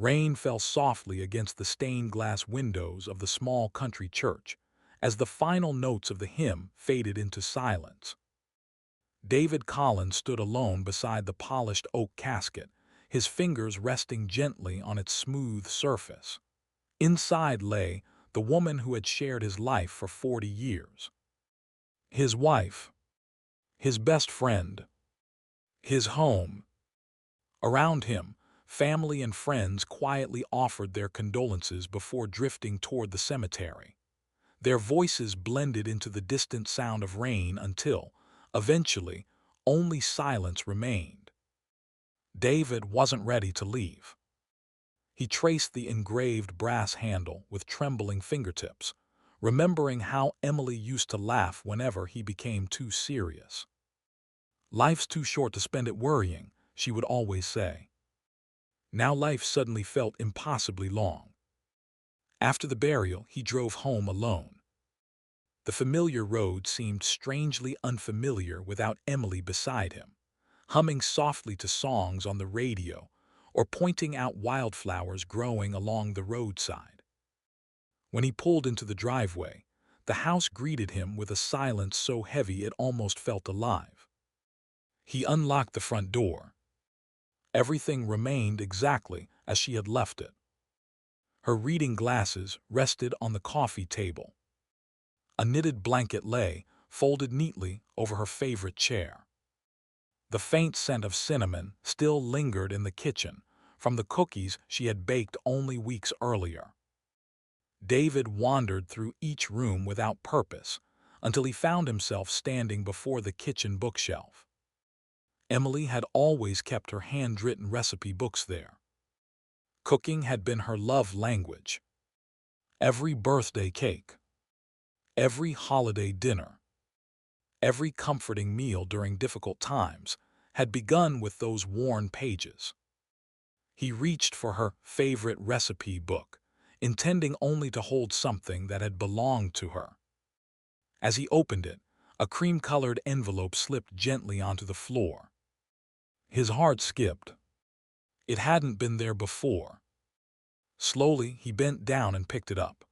Rain fell softly against the stained glass windows of the small country church as the final notes of the hymn faded into silence. David Collins stood alone beside the polished oak casket, his fingers resting gently on its smooth surface. Inside lay the woman who had shared his life for 40 years. His wife, his best friend, his home. Around him, family and friends quietly offered their condolences before drifting toward the cemetery. Their voices blended into the distant sound of rain until, eventually, only silence remained. David wasn't ready to leave. He traced the engraved brass handle with trembling fingertips, remembering how Emily used to laugh whenever he became too serious. "Life's too short to spend it worrying," she would always say. Now life suddenly felt impossibly long. After the burial, he drove home alone. The familiar road seemed strangely unfamiliar without Emily beside him, humming softly to songs on the radio or pointing out wildflowers growing along the roadside. When he pulled into the driveway, the house greeted him with a silence so heavy it almost felt alive. He unlocked the front door. Everything remained exactly as she had left it. Her reading glasses rested on the coffee table. A knitted blanket lay, folded neatly, over her favorite chair. The faint scent of cinnamon still lingered in the kitchen from the cookies she had baked only weeks earlier. David wandered through each room without purpose until he found himself standing before the kitchen bookshelf. Emily had always kept her handwritten recipe books there. Cooking had been her love language. Every birthday cake, every holiday dinner, every comforting meal during difficult times had begun with those worn pages. He reached for her favorite recipe book, intending only to hold something that had belonged to her. As he opened it, a cream-colored envelope slipped gently onto the floor. His heart skipped. It hadn't been there before. Slowly, he bent down and picked it up.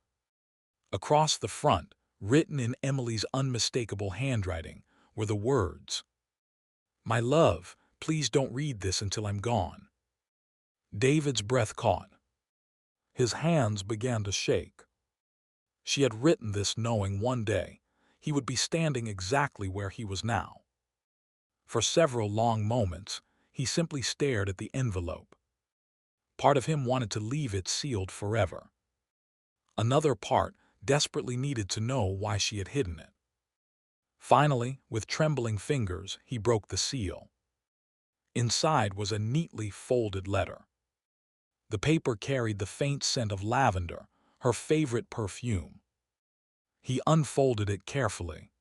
Across the front, written in Emily's unmistakable handwriting, were the words, "My love, please don't read this until I'm gone." David's breath caught. His hands began to shake. She had written this knowing one day he would be standing exactly where he was now. For several long moments, he simply stared at the envelope. Part of him wanted to leave it sealed forever. Another part desperately needed to know why she had hidden it. Finally, with trembling fingers, he broke the seal. Inside was a neatly folded letter. The paper carried the faint scent of lavender, her favorite perfume. He unfolded it carefully.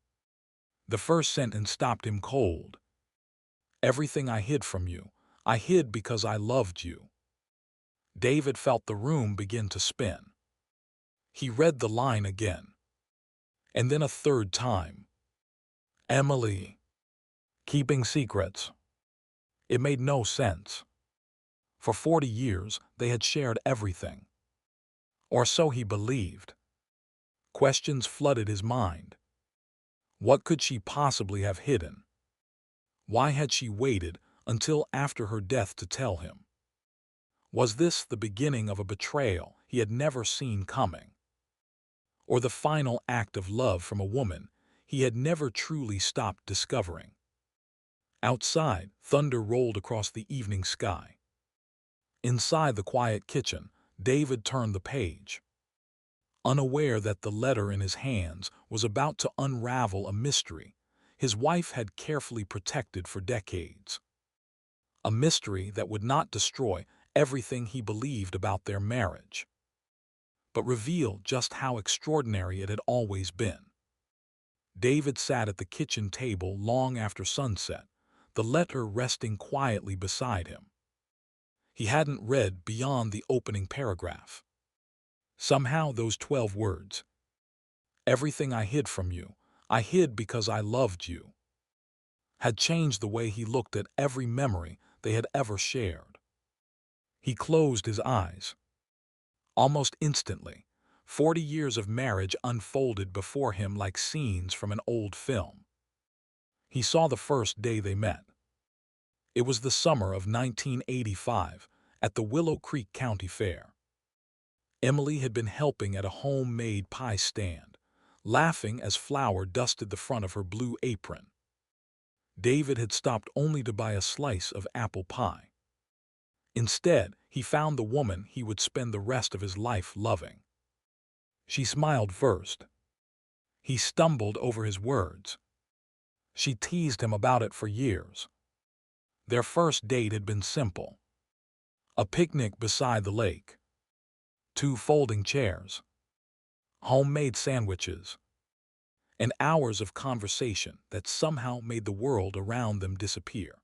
The first sentence stopped him cold. "Everything I hid from you, I hid because I loved you." David felt the room begin to spin. He read the line again, and then a third time. Emily. Keeping secrets. It made no sense. For 40 years, they had shared everything. Or so he believed. Questions flooded his mind. What could she possibly have hidden? Why had she waited until after her death to tell him? Was this the beginning of a betrayal he had never seen coming? Or the final act of love from a woman he had never truly stopped discovering? Outside, thunder rolled across the evening sky. Inside the quiet kitchen, David turned the page. Unaware that the letter in his hands was about to unravel a mystery his wife had carefully protected for decades. A mystery that would not destroy everything he believed about their marriage, but reveal just how extraordinary it had always been. David sat at the kitchen table long after sunset, the letter resting quietly beside him. He hadn't read beyond the opening paragraph. Somehow those 12 words, "Everything I hid from you, I hid because I loved you," had changed the way he looked at every memory they had ever shared. He closed his eyes. Almost instantly, 40 years of marriage unfolded before him like scenes from an old film. He saw the first day they met. It was the summer of 1985 at the Willow Creek County Fair. Emily had been helping at a homemade pie stand, laughing as flour dusted the front of her blue apron. David had stopped only to buy a slice of apple pie. Instead, he found the woman he would spend the rest of his life loving. She smiled first. He stumbled over his words. She teased him about it for years. Their first date had been simple. A picnic beside the lake. 2 folding chairs. Homemade sandwiches. And hours of conversation that somehow made the world around them disappear.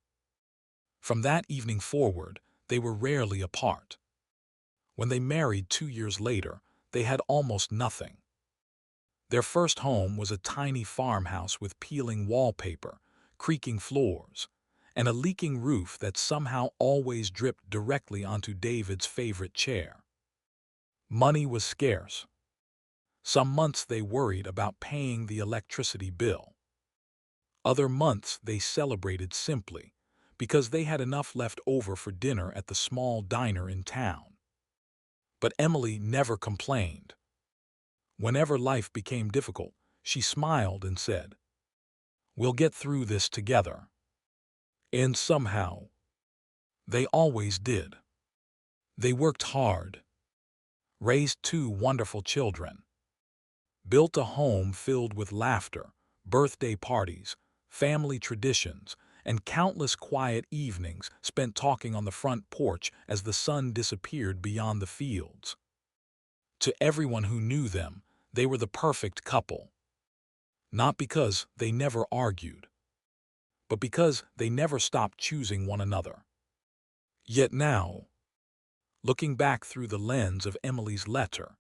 From that evening forward, they were rarely apart. When they married 2 years later, they had almost nothing. Their first home was a tiny farmhouse with peeling wallpaper, creaking floors, and a leaking roof that somehow always dripped directly onto David's favorite chair. Money was scarce. Some months they worried about paying the electricity bill. Other months they celebrated simply because they had enough left over for dinner at the small diner in town. But Emily never complained. Whenever life became difficult, she smiled and said, "We'll get through this together." And somehow, they always did. They worked hard, raised 2 wonderful children, built a home filled with laughter, birthday parties, family traditions, and countless quiet evenings spent talking on the front porch as the sun disappeared beyond the fields. To everyone who knew them, they were the perfect couple. Not because they never argued, but because they never stopped choosing one another. Yet now, looking back through the lens of Emily's letter,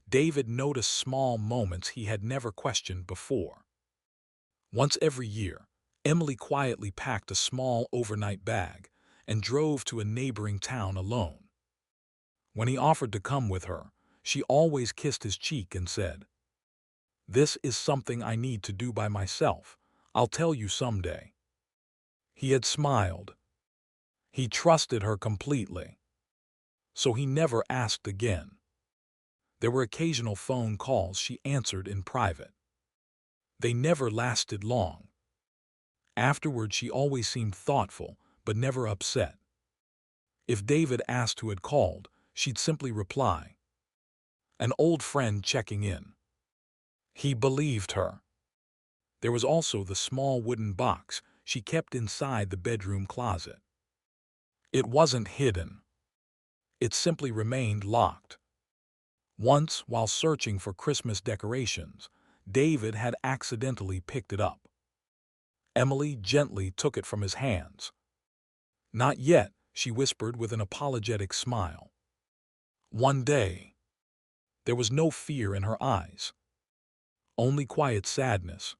David noticed small moments he had never questioned before. Once every year, Emily quietly packed a small overnight bag and drove to a neighboring town alone. When he offered to come with her, she always kissed his cheek and said, "This is something I need to do by myself. I'll tell you someday." He had smiled. He trusted her completely. So he never asked again. There were occasional phone calls she answered in private. They never lasted long. Afterward, she always seemed thoughtful, but never upset. If David asked who had called, she'd simply reply, "An old friend checking in." He believed her. There was also the small wooden box she kept inside the bedroom closet. It wasn't hidden. It simply remained locked. Once, while searching for Christmas decorations, David had accidentally picked it up. Emily gently took it from his hands. "Not yet," she whispered with an apologetic smile. One day, there was no fear in her eyes, only quiet sadness.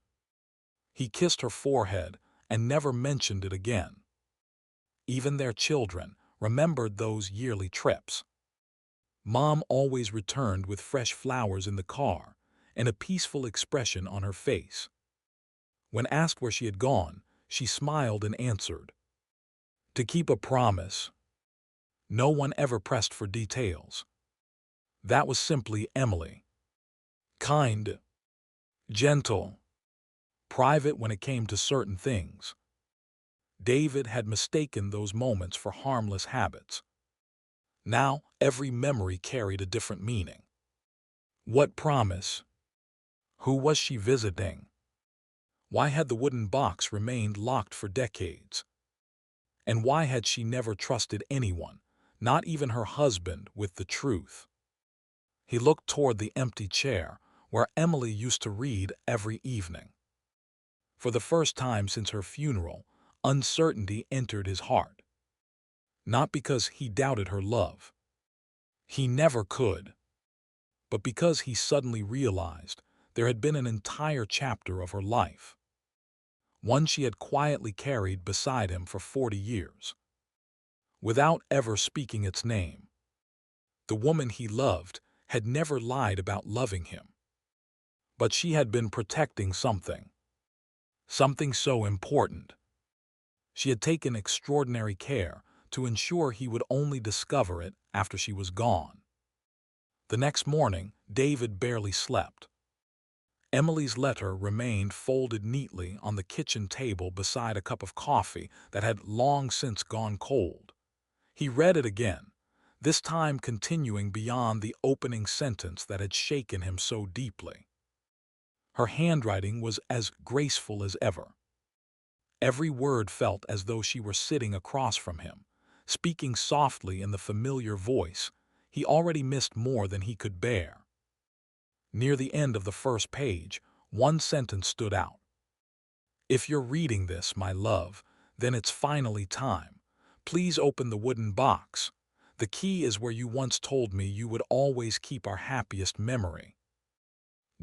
He kissed her forehead and never mentioned it again. Even their children remembered those yearly trips. Mom always returned with fresh flowers in the car and a peaceful expression on her face. When asked where she had gone, she smiled and answered, "To keep a promise." No one ever pressed for details. That was simply Emily. Kind, gentle, private when it came to certain things. David had mistaken those moments for harmless habits. Now, every memory carried a different meaning. What promise? Who was she visiting? Why had the wooden box remained locked for decades? And why had she never trusted anyone, not even her husband, with the truth? He looked toward the empty chair where Emily used to read every evening. For the first time since her funeral, uncertainty entered his heart. Not because he doubted her love. He never could. But because he suddenly realized there had been an entire chapter of her life. One she had quietly carried beside him for 40 years. Without ever speaking its name. The woman he loved had never lied about loving him. But she had been protecting something. Something so important. She had taken extraordinary care to ensure he would only discover it after she was gone. The next morning, David barely slept. Emily's letter remained folded neatly on the kitchen table beside a cup of coffee that had long since gone cold. He read it again, this time continuing beyond the opening sentence that had shaken him so deeply. Her handwriting was as graceful as ever. Every word felt as though she were sitting across from him, speaking softly in the familiar voice he already missed more than he could bear. Near the end of the first page, one sentence stood out. "If you're reading this, my love, then it's finally time. Please open the wooden box. The key is where you once told me you would always keep our happiest memory."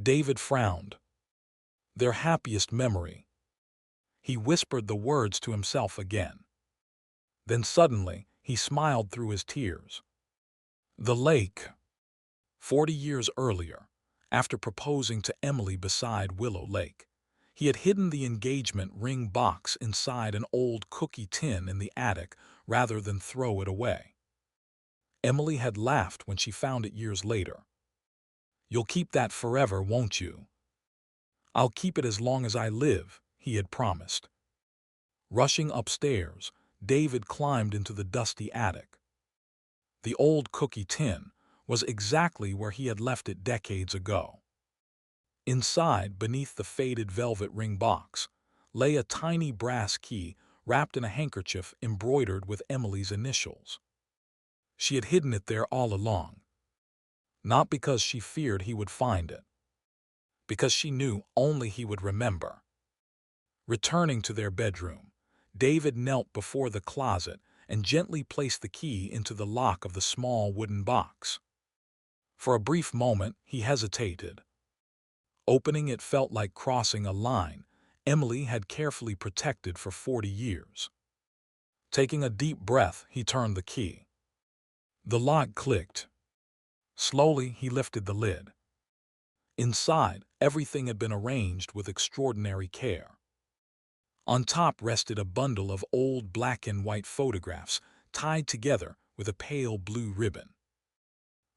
David frowned. Their happiest memory. He whispered the words to himself again. Then suddenly, he smiled through his tears. The lake. 40 years earlier, after proposing to Emily beside Willow Lake, he had hidden the engagement ring box inside an old cookie tin in the attic rather than throw it away. Emily had laughed when she found it years later. "You'll keep that forever, won't you?" "I'll keep it as long as I live," he had promised. Rushing upstairs, David climbed into the dusty attic. The old cookie tin was exactly where he had left it decades ago. Inside, beneath the faded velvet ring box, lay a tiny brass key wrapped in a handkerchief embroidered with Emily's initials. She had hidden it there all along, not because she feared he would find it, because she knew only he would remember. Returning to their bedroom, David knelt before the closet and gently placed the key into the lock of the small wooden box. For a brief moment, he hesitated. Opening it felt like crossing a line Emily had carefully protected for 40 years. Taking a deep breath, he turned the key. The lock clicked. Slowly, he lifted the lid. Inside, everything had been arranged with extraordinary care. On top rested a bundle of old black and white photographs tied together with a pale blue ribbon.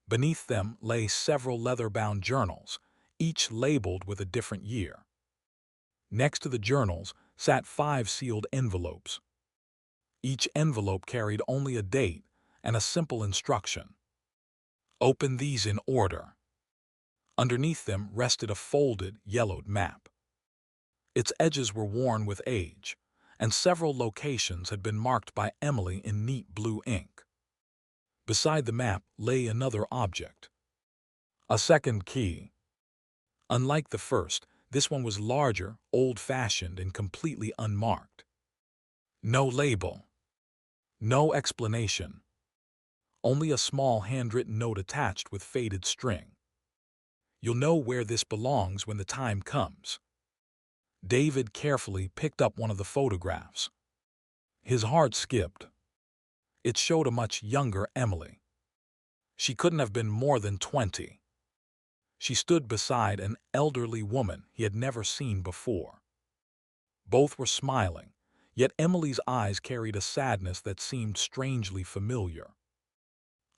Beneath them lay several leather-bound journals, each labeled with a different year. Next to the journals sat 5 sealed envelopes. Each envelope carried only a date and a simple instruction. "Open these in order." Underneath them rested a folded, yellowed map. Its edges were worn with age, and several locations had been marked by Emily in neat blue ink. Beside the map lay another object. A second key. Unlike the first, this one was larger, old-fashioned, and completely unmarked. No label. No explanation. Only a small handwritten note attached with faded string. "You'll know where this belongs when the time comes." David carefully picked up one of the photographs. His heart skipped. It showed a much younger Emily. She couldn't have been more than 20. She stood beside an elderly woman he had never seen before. Both were smiling, yet Emily's eyes carried a sadness that seemed strangely familiar.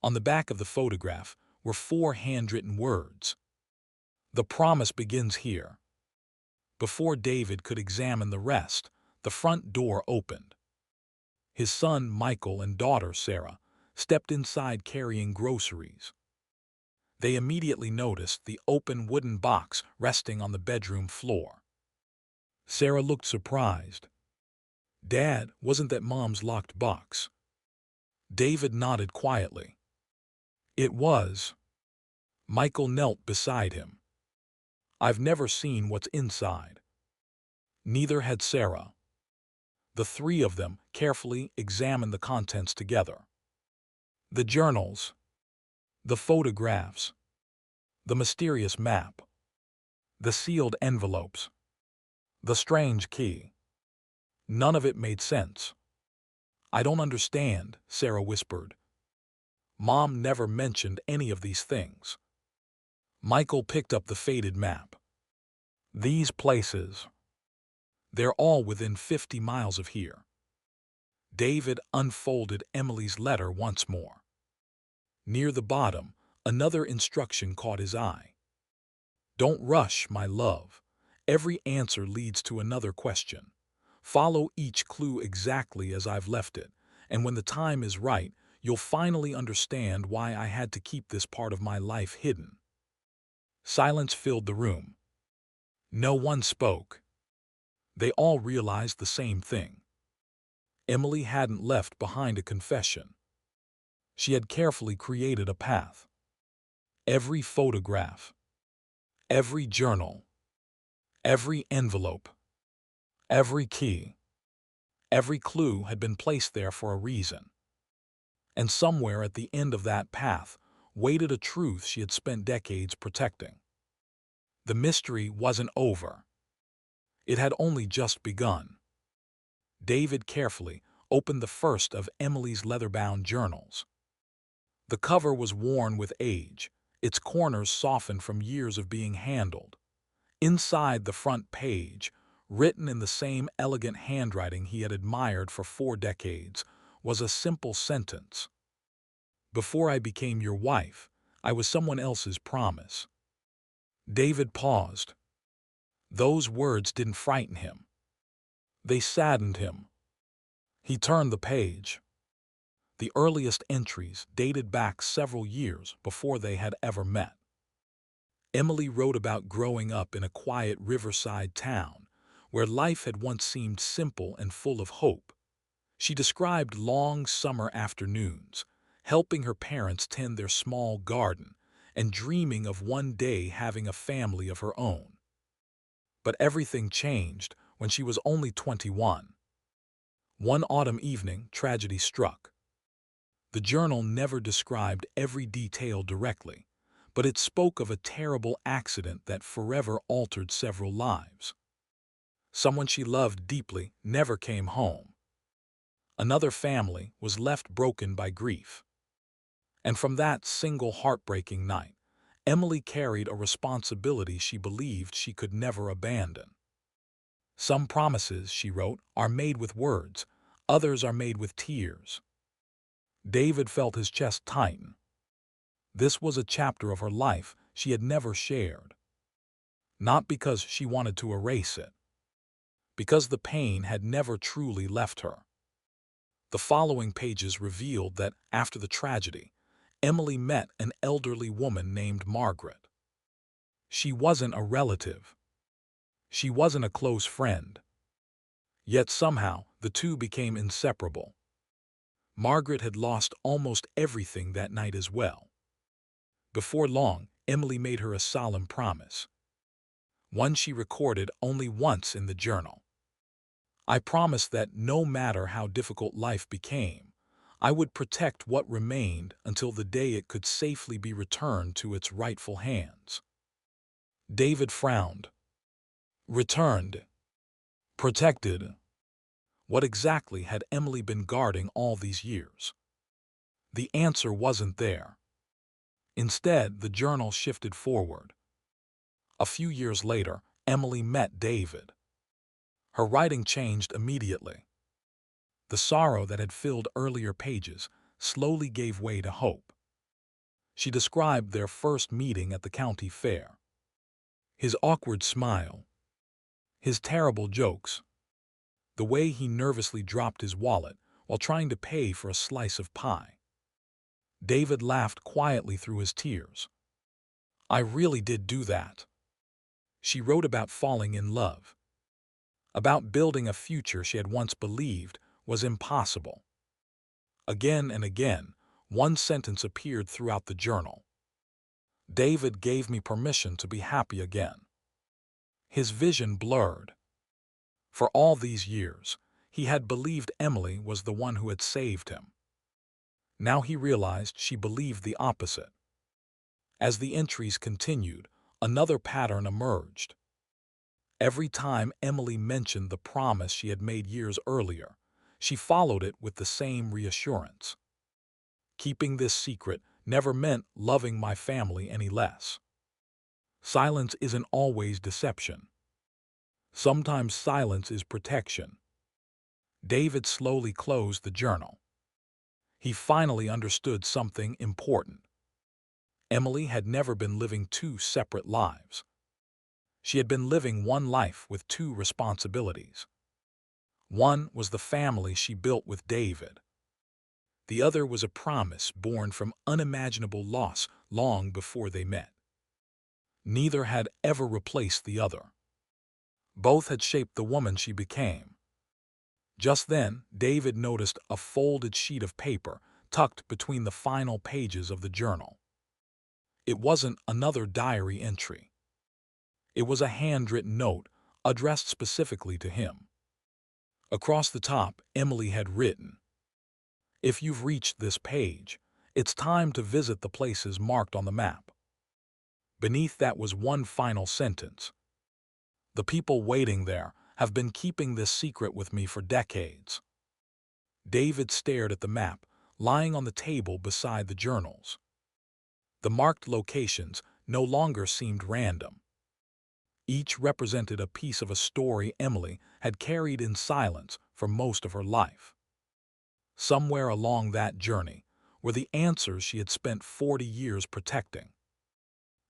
On the back of the photograph were 4 handwritten words. "The promise begins here." Before David could examine the rest, the front door opened. His son Michael and daughter Sarah stepped inside carrying groceries. They immediately noticed the open wooden box resting on the bedroom floor. Sarah looked surprised. "Dad, wasn't that Mom's locked box?" David nodded quietly. "It was." Michael knelt beside him. "I've never seen what's inside." Neither had Sarah. The 3 of them carefully examined the contents together. The journals, the photographs, the mysterious map, the sealed envelopes, the strange key. None of it made sense. "I don't understand," Sarah whispered. Mom never mentioned any of these things. Michael picked up the faded map. These places, they're all within 50 miles of here. David unfolded Emily's letter once more. Near the bottom, another instruction caught his eye. Don't rush, my love. Every answer leads to another question. Follow each clue exactly as I've left it, and when the time is right, you'll finally understand why I had to keep this part of my life hidden. Silence filled the room. No one spoke. They all realized the same thing. Emily hadn't left behind a confession. She had carefully created a path. Every photograph, every journal, every envelope, every key, every clue had been placed there for a reason. And somewhere at the end of that path waited a truth she had spent decades protecting. The mystery wasn't over. It had only just begun. David carefully opened the first of Emily's leather-bound journals. The cover was worn with age, its corners softened from years of being handled. Inside the front page, written in the same elegant handwriting he had admired for 4 decades, was a simple sentence. Before I became your wife, I was someone else's promise. David paused. Those words didn't frighten him. They saddened him. He turned the page. The earliest entries dated back several years before they had ever met. Emily wrote about growing up in a quiet riverside town where life had once seemed simple and full of hope. She described long summer afternoons, helping her parents tend their small garden and dreaming of one day having a family of her own. But everything changed when she was only 21. One autumn evening, tragedy struck. The journal never described every detail directly, but it spoke of a terrible accident that forever altered several lives. Someone she loved deeply never came home. Another family was left broken by grief. And from that single heartbreaking night, Emily carried a responsibility she believed she could never abandon. Some promises, she wrote, are made with words, others are made with tears. David felt his chest tighten. This was a chapter of her life she had never shared. Not because she wanted to erase it, because the pain had never truly left her. The following pages revealed that, after the tragedy, Emily met an elderly woman named Margaret. She wasn't a relative. She wasn't a close friend. Yet somehow, the two became inseparable. Margaret had lost almost everything that night as well. Before long, Emily made her a solemn promise. One she recorded only once in the journal. I promised that no matter how difficult life became, I would protect what remained until the day it could safely be returned to its rightful hands. David frowned. Returned. Protected. What exactly had Emily been guarding all these years? The answer wasn't there. Instead, the journal shifted forward. A few years later, Emily met David. Her writing changed immediately. The sorrow that had filled earlier pages slowly gave way to hope. She described their first meeting at the county fair. His awkward smile, his terrible jokes, the way he nervously dropped his wallet while trying to pay for a slice of pie. David laughed quietly through his tears. I really did do that. She wrote about falling in love, about building a future she had once believed was impossible. Again and again, one sentence appeared throughout the journal. David gave me permission to be happy again. His vision blurred. For all these years, he had believed Emily was the one who had saved him. Now he realized she believed the opposite. As the entries continued, another pattern emerged. Every time Emily mentioned the promise she had made years earlier, she followed it with the same reassurance. Keeping this secret never meant loving my family any less. Silence isn't always deception. Sometimes silence is protection. David slowly closed the journal. He finally understood something important. Emily had never been living two separate lives. She had been living one life with two responsibilities. One was the family she built with David. The other was a promise born from unimaginable loss long before they met. Neither had ever replaced the other. Both had shaped the woman she became. Just then, David noticed a folded sheet of paper tucked between the final pages of the journal. It wasn't another diary entry. It was a handwritten note addressed specifically to him. Across the top, Emily had written, "If you've reached this page, it's time to visit the places marked on the map." Beneath that was one final sentence. "The people waiting there have been keeping this secret with me for decades." David stared at the map, lying on the table beside the journals. The marked locations no longer seemed random. Each represented a piece of a story Emily had carried in silence for most of her life. Somewhere along that journey were the answers she had spent 40 years protecting.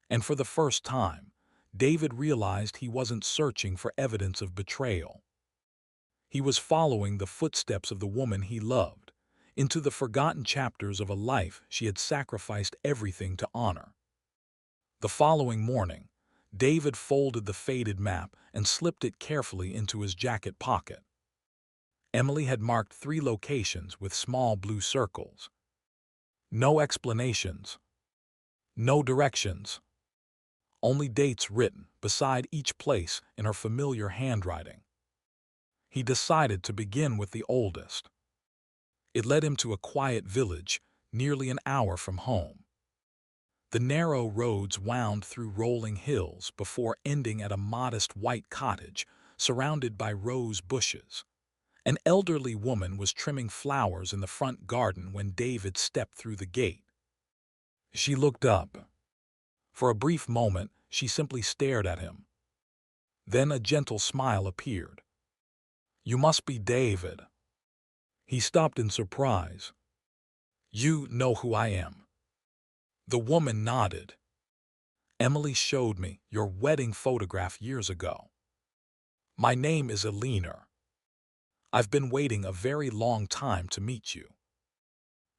And for the first time, David realized he wasn't searching for evidence of betrayal. He was following the footsteps of the woman he loved into the forgotten chapters of a life she had sacrificed everything to honor. The following morning, David folded the faded map and slipped it carefully into his jacket pocket. Emily had marked 3 locations with small blue circles. No explanations. No directions. Only dates written beside each place in her familiar handwriting. He decided to begin with the oldest. It led him to a quiet village nearly an hour from home. The narrow roads wound through rolling hills before ending at a modest white cottage surrounded by rose bushes. An elderly woman was trimming flowers in the front garden when David stepped through the gate. She looked up. For a brief moment, she simply stared at him. Then a gentle smile appeared. "You must be David." He stopped in surprise. "You know who I am." The woman nodded. "Emily showed me your wedding photograph years ago. My name is Janitor. I've been waiting a very long time to meet you."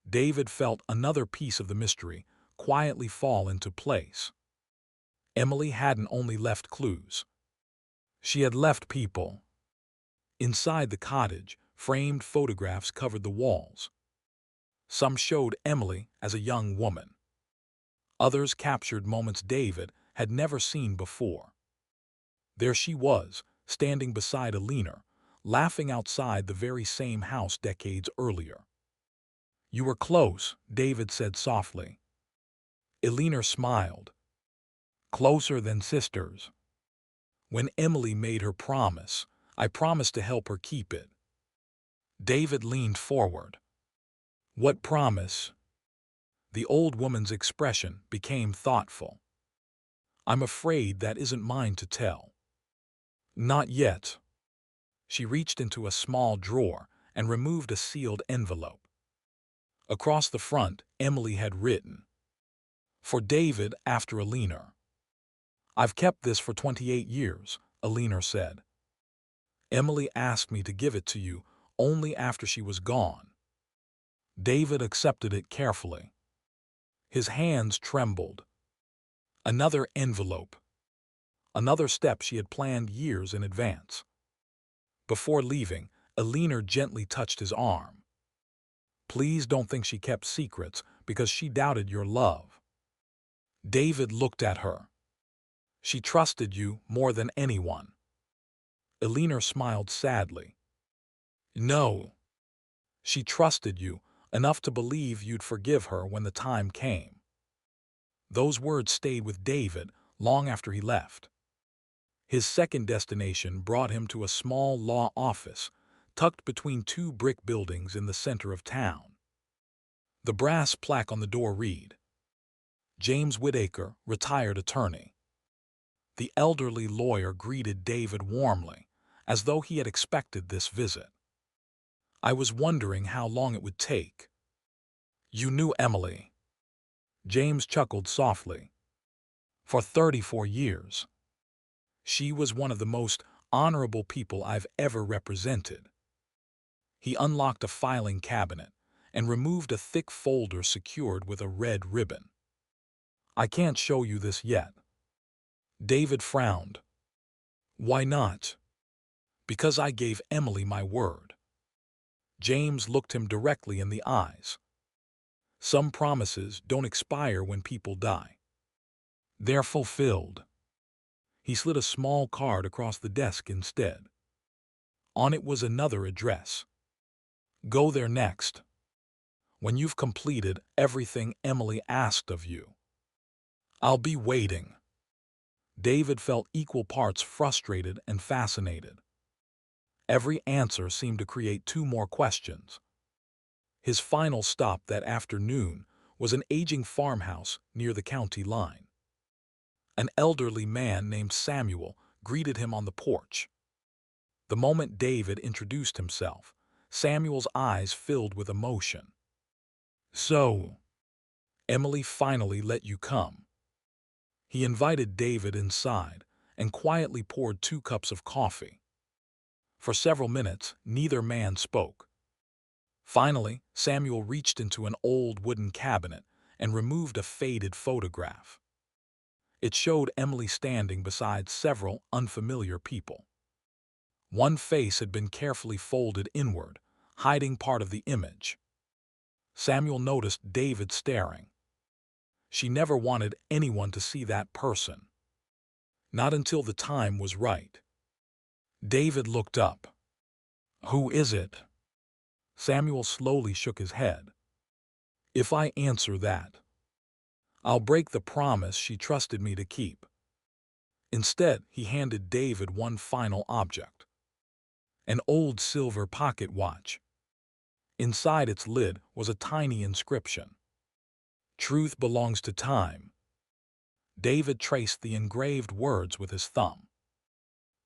David felt another piece of the mystery quietly fall into place. Emily hadn't only left clues. She had left people. Inside the cottage, framed photographs covered the walls. Some showed Emily as a young woman. Others captured moments David had never seen before. There she was, standing beside Janitor, laughing outside the very same house decades earlier. "You were close," David said softly. Janitor smiled. "Closer than sisters. When Emily made her promise, I promised to help her keep it." David leaned forward. "What promise?" The old woman's expression became thoughtful. "I'm afraid that isn't mine to tell." "Not yet." She reached into a small drawer and removed a sealed envelope. Across the front, Emily had written, "For David after Janitor." "I've kept this for 28 years, Janitor said. Emily asked me to give it to you only after she was gone." David accepted it carefully. His hands trembled. Another envelope. Another step she had planned years in advance. Before leaving, Janitor gently touched his arm. "Please don't think she kept secrets because she doubted your love." David looked at her. "She trusted you more than anyone." Janitor smiled sadly. "No. She trusted you enough to believe you'd forgive her when the time came." Those words stayed with David long after he left. His second destination brought him to a small law office tucked between 2 brick buildings in the center of town. The brass plaque on the door read, James Whittaker, retired attorney. The elderly lawyer greeted David warmly, as though he had expected this visit. I was wondering how long it would take. You knew Emily. James chuckled softly. For 34 years. She was one of the most honorable people I've ever represented. He unlocked a filing cabinet and removed a thick folder secured with a red ribbon. I can't show you this yet. David frowned. Why not? Because I gave Emily my word. James looked him directly in the eyes. Some promises don't expire when people die. They're fulfilled. He slid a small card across the desk instead. On it was another address. Go there next. When you've completed everything Emily asked of you. I'll be waiting. David felt equal parts frustrated and fascinated. Every answer seemed to create two more questions. His final stop that afternoon was an aging farmhouse near the county line. An elderly man named Samuel greeted him on the porch. The moment David introduced himself, Samuel's eyes filled with emotion. So, Emily finally let you come. He invited David inside and quietly poured 2 cups of coffee. For several minutes, neither man spoke. Finally, Samuel reached into an old wooden cabinet and removed a faded photograph. It showed Emily standing beside several unfamiliar people. One face had been carefully folded inward, hiding part of the image. Samuel noticed David staring. She never wanted anyone to see that person. Not until the time was right. David looked up. Who is it? Samuel slowly shook his head. If I answer that, I'll break the promise she trusted me to keep. Instead, he handed David one final object. An old silver pocket watch. Inside its lid was a tiny inscription. Truth belongs to time. David traced the engraved words with his thumb.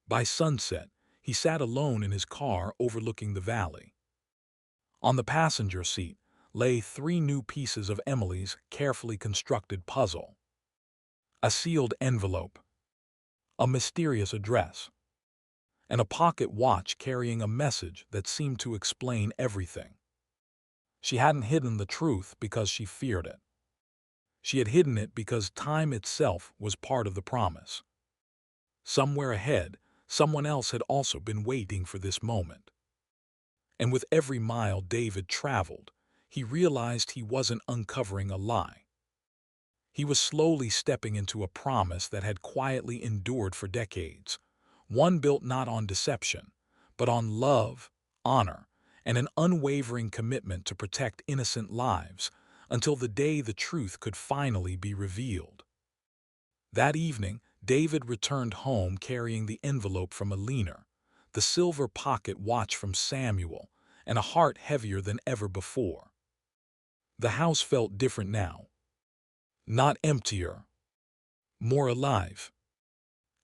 By sunset, he sat alone in his car overlooking the valley. On the passenger seat lay 3 new pieces of Emily's carefully constructed puzzle. A sealed envelope, a mysterious address, and a pocket watch carrying a message that seemed to explain everything. She hadn't hidden the truth because she feared it. She had hidden it because time itself was part of the promise. Somewhere ahead, someone else had also been waiting for this moment. And with every mile David traveled, he realized he wasn't uncovering a lie. He was slowly stepping into a promise that had quietly endured for decades, one built not on deception, but on love, honor, and an unwavering commitment to protect innocent lives until the day the truth could finally be revealed. That evening, David returned home carrying the envelope from Alina, the silver pocket watch from Samuel, and a heart heavier than ever before. The house felt different now. Not emptier, more alive.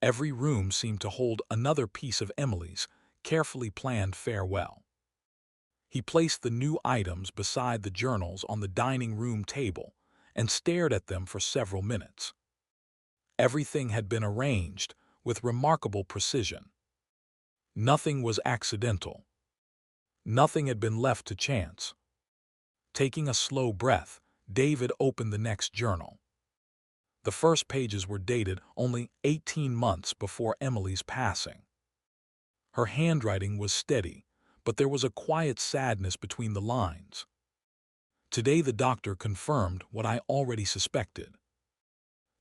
Every room seemed to hold another piece of Emily's carefully planned farewell. He placed the new items beside the journals on the dining room table and stared at them for several minutes. Everything had been arranged with remarkable precision. Nothing was accidental. Nothing had been left to chance. Taking a slow breath, David opened the next journal. The first pages were dated only 18 months before Emily's passing. Her handwriting was steady, but there was a quiet sadness between the lines. Today the doctor confirmed what I already suspected.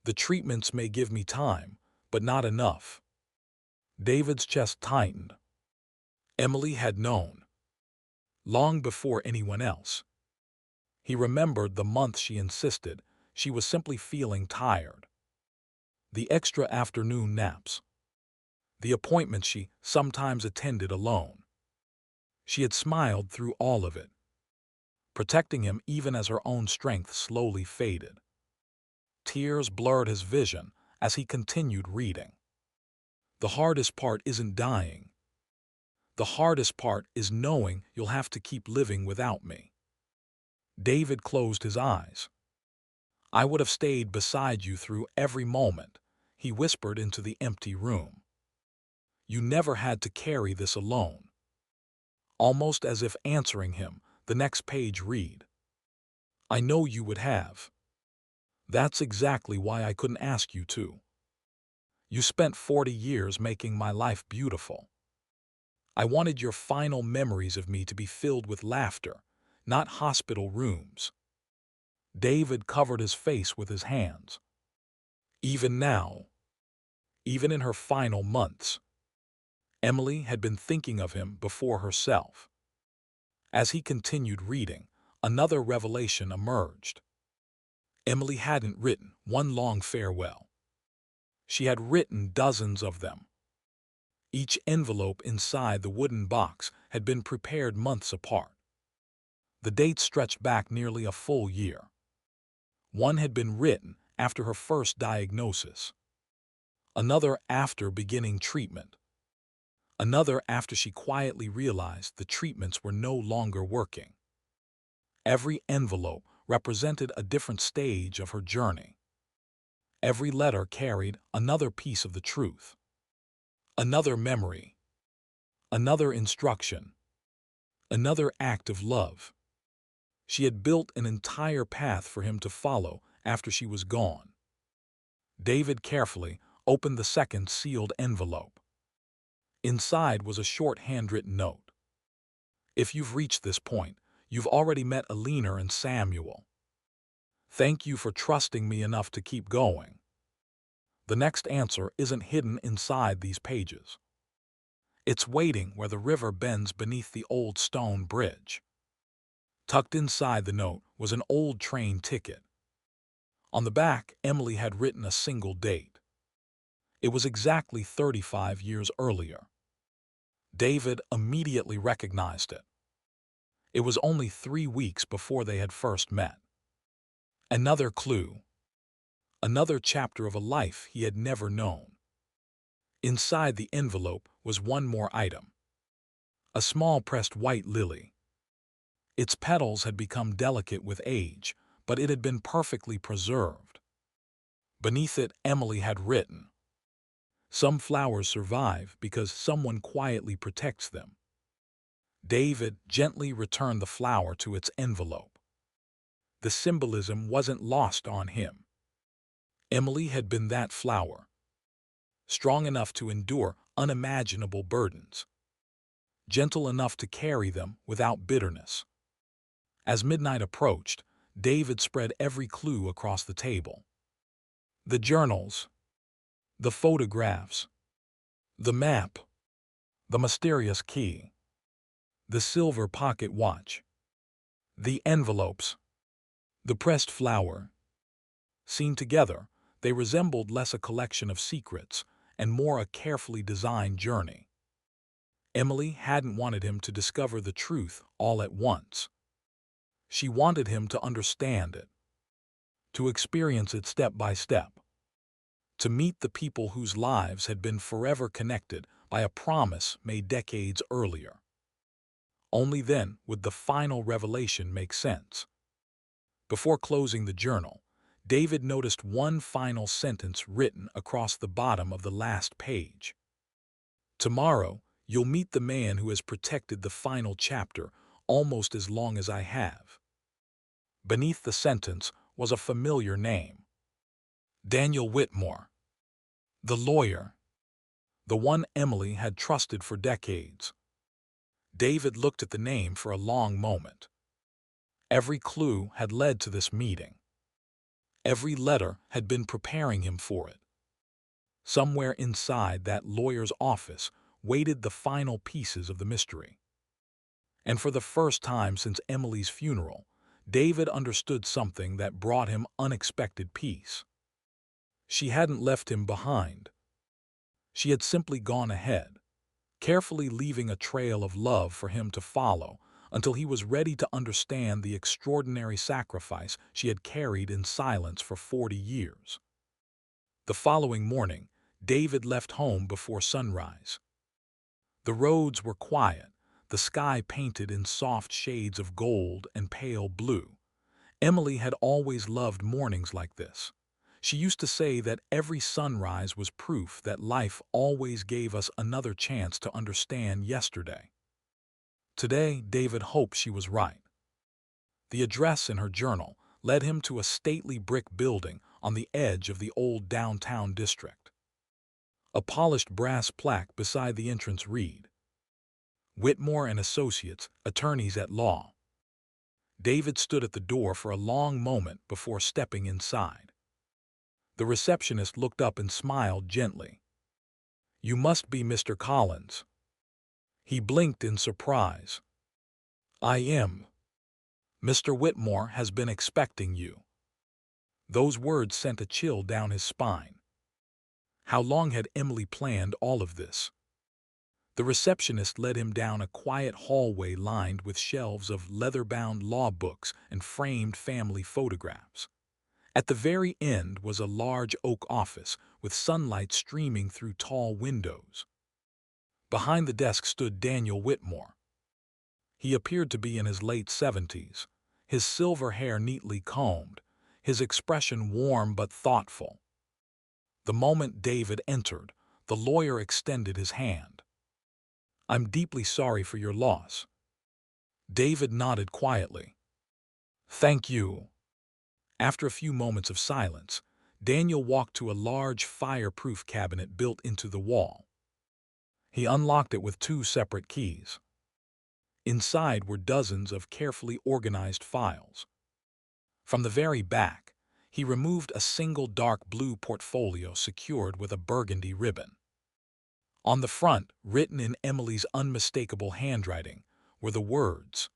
The treatments may give me time, but not enough. David's chest tightened. Emily had known. Long before anyone else. He remembered the month she insisted she was simply feeling tired. The extra afternoon naps. The appointments she sometimes attended alone. She had smiled through all of it. protecting him even as her own strength slowly faded. Tears blurred his vision as he continued reading. The hardest part isn't dying. The hardest part is knowing you'll have to keep living without me. David closed his eyes. I would have stayed beside you through every moment, he whispered into the empty room. You never had to carry this alone. Almost as if answering him, the next page read, I know you would have. That's exactly why I couldn't ask you to. You spent 40 years making my life beautiful. I wanted your final memories of me to be filled with laughter, not hospital rooms. David covered his face with his hands. Even now, even in her final months, Emily had been thinking of him before herself. As he continued reading, another revelation emerged. Emily hadn't written one long farewell. She had written dozens of them. Each envelope inside the wooden box had been prepared months apart. The dates stretched back nearly a full year. One had been written after her first diagnosis, another after beginning treatment, another after she quietly realized the treatments were no longer working. Every envelope represented a different stage of her journey. Every letter carried another piece of the truth, another memory, another instruction, another act of love. She had built an entire path for him to follow after she was gone. David carefully opened the second sealed envelope. Inside was a short handwritten note. If you've reached this point, you've already met Alina and Samuel. Thank you for trusting me enough to keep going. The next answer isn't hidden inside these pages. It's waiting where the river bends beneath the old stone bridge. Tucked inside the note was an old train ticket. On the back, Emily had written a single date. It was exactly 35 years earlier. David immediately recognized it. It was only 3 weeks before they had first met. Another clue. Another chapter of a life he had never known. Inside the envelope was one more item. A small pressed white lily. Its petals had become delicate with age, but it had been perfectly preserved. Beneath it, Emily had written, some flowers survive because someone quietly protects them. David gently returned the flower to its envelope. The symbolism wasn't lost on him. Emily had been that flower, strong enough to endure unimaginable burdens, gentle enough to carry them without bitterness. As midnight approached, David spread every clue across the table. The journals, the photographs, the map, the mysterious key, the silver pocket watch, the envelopes, the pressed flower. Seen together, they resembled less a collection of secrets and more a carefully designed journey. Emily hadn't wanted him to discover the truth all at once. She wanted him to understand it, to experience it step by step, to meet the people whose lives had been forever connected by a promise made decades earlier. Only then would the final revelation make sense. Before closing the journal, David noticed one final sentence written across the bottom of the last page. Tomorrow, you'll meet the man who has protected the final chapter almost as long as I have. Beneath the sentence was a familiar name. Daniel Whitmore, the lawyer, the one Emily had trusted for decades. David looked at the name for a long moment. Every clue had led to this meeting. Every letter had been preparing him for it. Somewhere inside that lawyer's office waited the final pieces of the mystery. And for the first time since Emily's funeral, David understood something that brought him unexpected peace. She hadn't left him behind. She had simply gone ahead, carefully leaving a trail of love for him to follow until he was ready to understand the extraordinary sacrifice she had carried in silence for 40 years. The following morning, David left home before sunrise. The roads were quiet, the sky painted in soft shades of gold and pale blue. Emily had always loved mornings like this. She used to say that every sunrise was proof that life always gave us another chance to understand yesterday. Today, David hoped she was right. The address in her journal led him to a stately brick building on the edge of the old downtown district. A polished brass plaque beside the entrance read, "Whitmore and Associates, Attorneys at Law." David stood at the door for a long moment before stepping inside. The receptionist looked up and smiled gently. "You must be Mr. Collins." He blinked in surprise. "I am. Mr. Whitmore has been expecting you." Those words sent a chill down his spine. How long had Emily planned all of this? The receptionist led him down a quiet hallway lined with shelves of leather-bound law books and framed family photographs. At the very end was a large oak office with sunlight streaming through tall windows. Behind the desk stood Daniel Whitmore. He appeared to be in his late 70s, his silver hair neatly combed, his expression warm but thoughtful. The moment David entered, the lawyer extended his hand. "I'm deeply sorry for your loss." David nodded quietly. "Thank you." After a few moments of silence, Daniel walked to a large fireproof cabinet built into the wall. He unlocked it with 2 separate keys. Inside were dozens of carefully organized files. From the very back, he removed a single dark blue portfolio secured with a burgundy ribbon. On the front, written in Emily's unmistakable handwriting, were the words,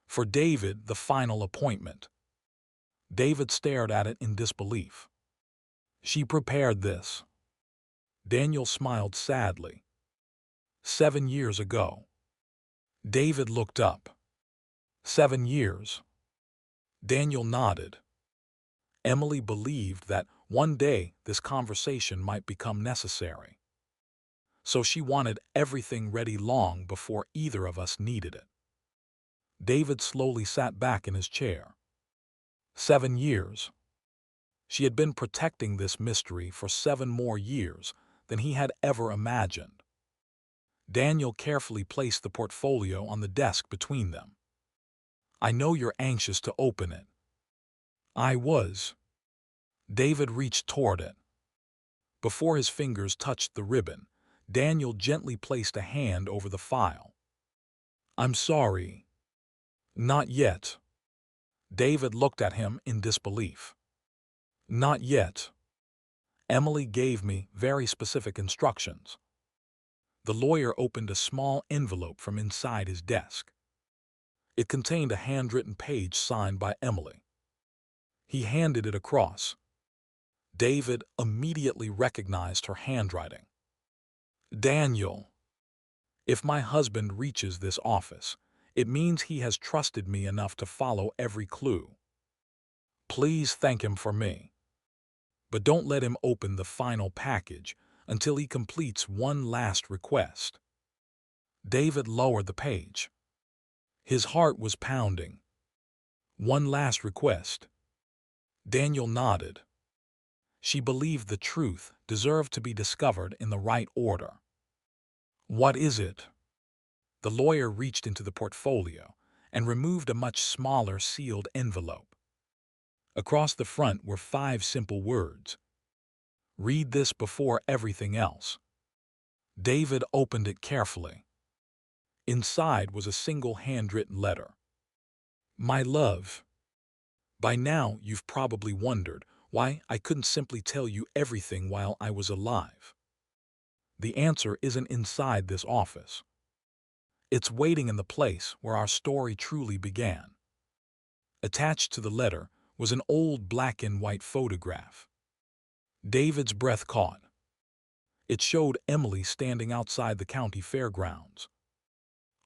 "For David, the final appointment." David stared at it in disbelief. "She prepared this." Daniel smiled sadly. 7 years ago." David looked up. 7 years." Daniel nodded. Emily believed that one day this conversation might become necessary. So she wanted everything ready long before either of us needed it. David slowly sat back in his chair. 7 years. She had been protecting this mystery for 7 more years than he had ever imagined. Daniel carefully placed the portfolio on the desk between them. "I know you're anxious to open it." I was. David reached toward it. Before his fingers touched the ribbon, Daniel gently placed a hand over the file. "I'm sorry." "Not yet." David looked at him in disbelief. "Not yet. Emily gave me very specific instructions." The lawyer opened a small envelope from inside his desk. It contained a handwritten page signed by Emily. He handed it across. David immediately recognized her handwriting. "Daniel, if my husband reaches this office, it means he has trusted me enough to follow every clue. Please thank him for me. But don't let him open the final package until he completes one last request." David lowered the page. His heart was pounding. "One last request." Daniel nodded. She believed the truth deserved to be discovered in the right order. "What is it?" The lawyer reached into the portfolio and removed a much smaller sealed envelope. Across the front were 5 simple words. "Read this before everything else." David opened it carefully. Inside was a single handwritten letter. "My love, by now you've probably wondered why I couldn't simply tell you everything while I was alive. The answer isn't inside this office. It's waiting in the place where our story truly began." Attached to the letter was an old black and white photograph. David's breath caught. It showed Emily standing outside the county fairgrounds.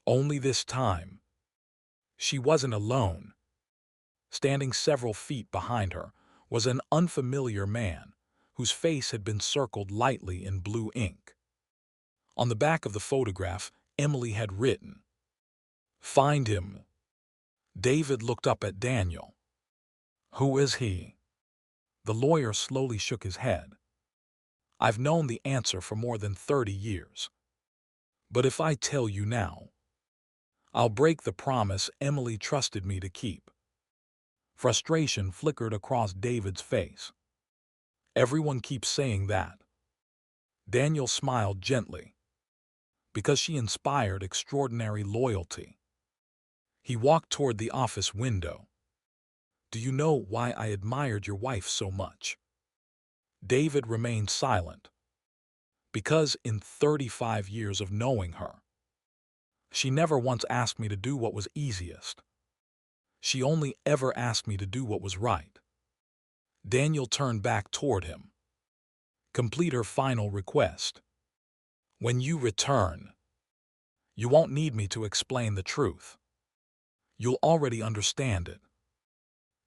Only this time, She wasn't alone. Standing several feet behind her was an unfamiliar man whose face had been circled lightly in blue ink. On the back of the photograph, Emily had written, "Find him." David looked up at Daniel. "Who is he?" The lawyer slowly shook his head. "I've known the answer for more than 30 years. But if I tell you now, I'll break the promise Emily trusted me to keep." Frustration flickered across David's face. "Everyone keeps saying that." Daniel smiled gently. "Because she inspired extraordinary loyalty." He walked toward the office window. "Do you know why I admired your wife so much?" David remained silent. "Because in 35 years of knowing her, she never once asked me to do what was easiest. She only ever asked me to do what was right." Daniel turned back toward him. "Complete her final request. When you return, you won't need me to explain the truth. You'll already understand it."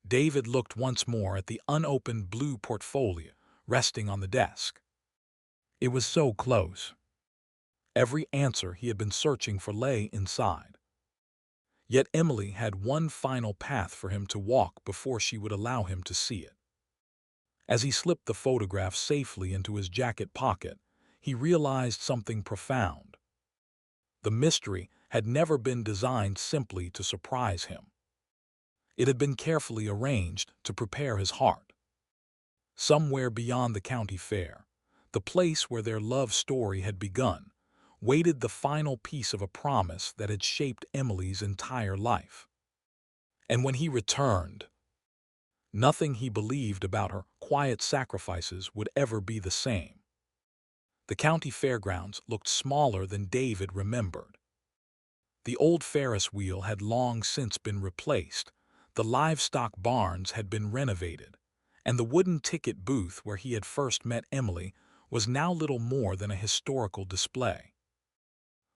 David looked once more at the unopened blue portfolio resting on the desk. It was so close. Every answer he had been searching for lay inside. Yet Emily had one final path for him to walk before she would allow him to see it. As he slipped the photograph safely into his jacket pocket, he realized something profound. The mystery had never been designed simply to surprise him. It had been carefully arranged to prepare his heart. Somewhere beyond the county fair, the place where their love story had begun, waited the final piece of a promise that had shaped Emily's entire life. And when he returned, nothing he believed about her quiet sacrifices would ever be the same. The county fairgrounds looked smaller than David remembered. The old Ferris wheel had long since been replaced, the livestock barns had been renovated, and the wooden ticket booth where he had first met Emily was now little more than a historical display.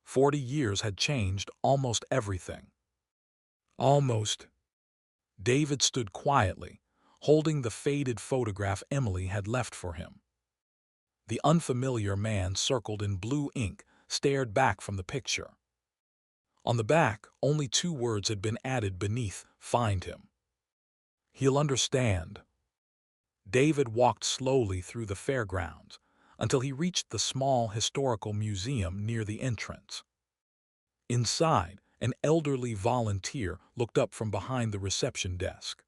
40 years had changed almost everything. Almost. David stood quietly, holding the faded photograph Emily had left for him. The unfamiliar man circled in blue ink stared back from the picture. On the back, only 2 words had been added beneath, "Find him." "He'll understand." David walked slowly through the fairgrounds until he reached the small historical museum near the entrance. Inside, an elderly volunteer looked up from behind the reception desk.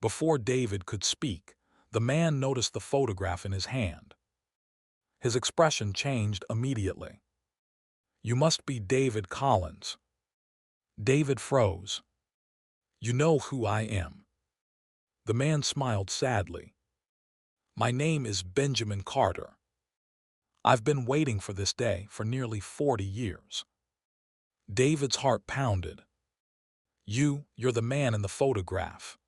Before David could speak, the man noticed the photograph in his hand. His expression changed immediately. "You must be David Collins." David froze. "You know who I am." The man smiled sadly. "My name is Benjamin Carter. I've been waiting for this day for nearly 40 years. David's heart pounded. You're the man in the photograph."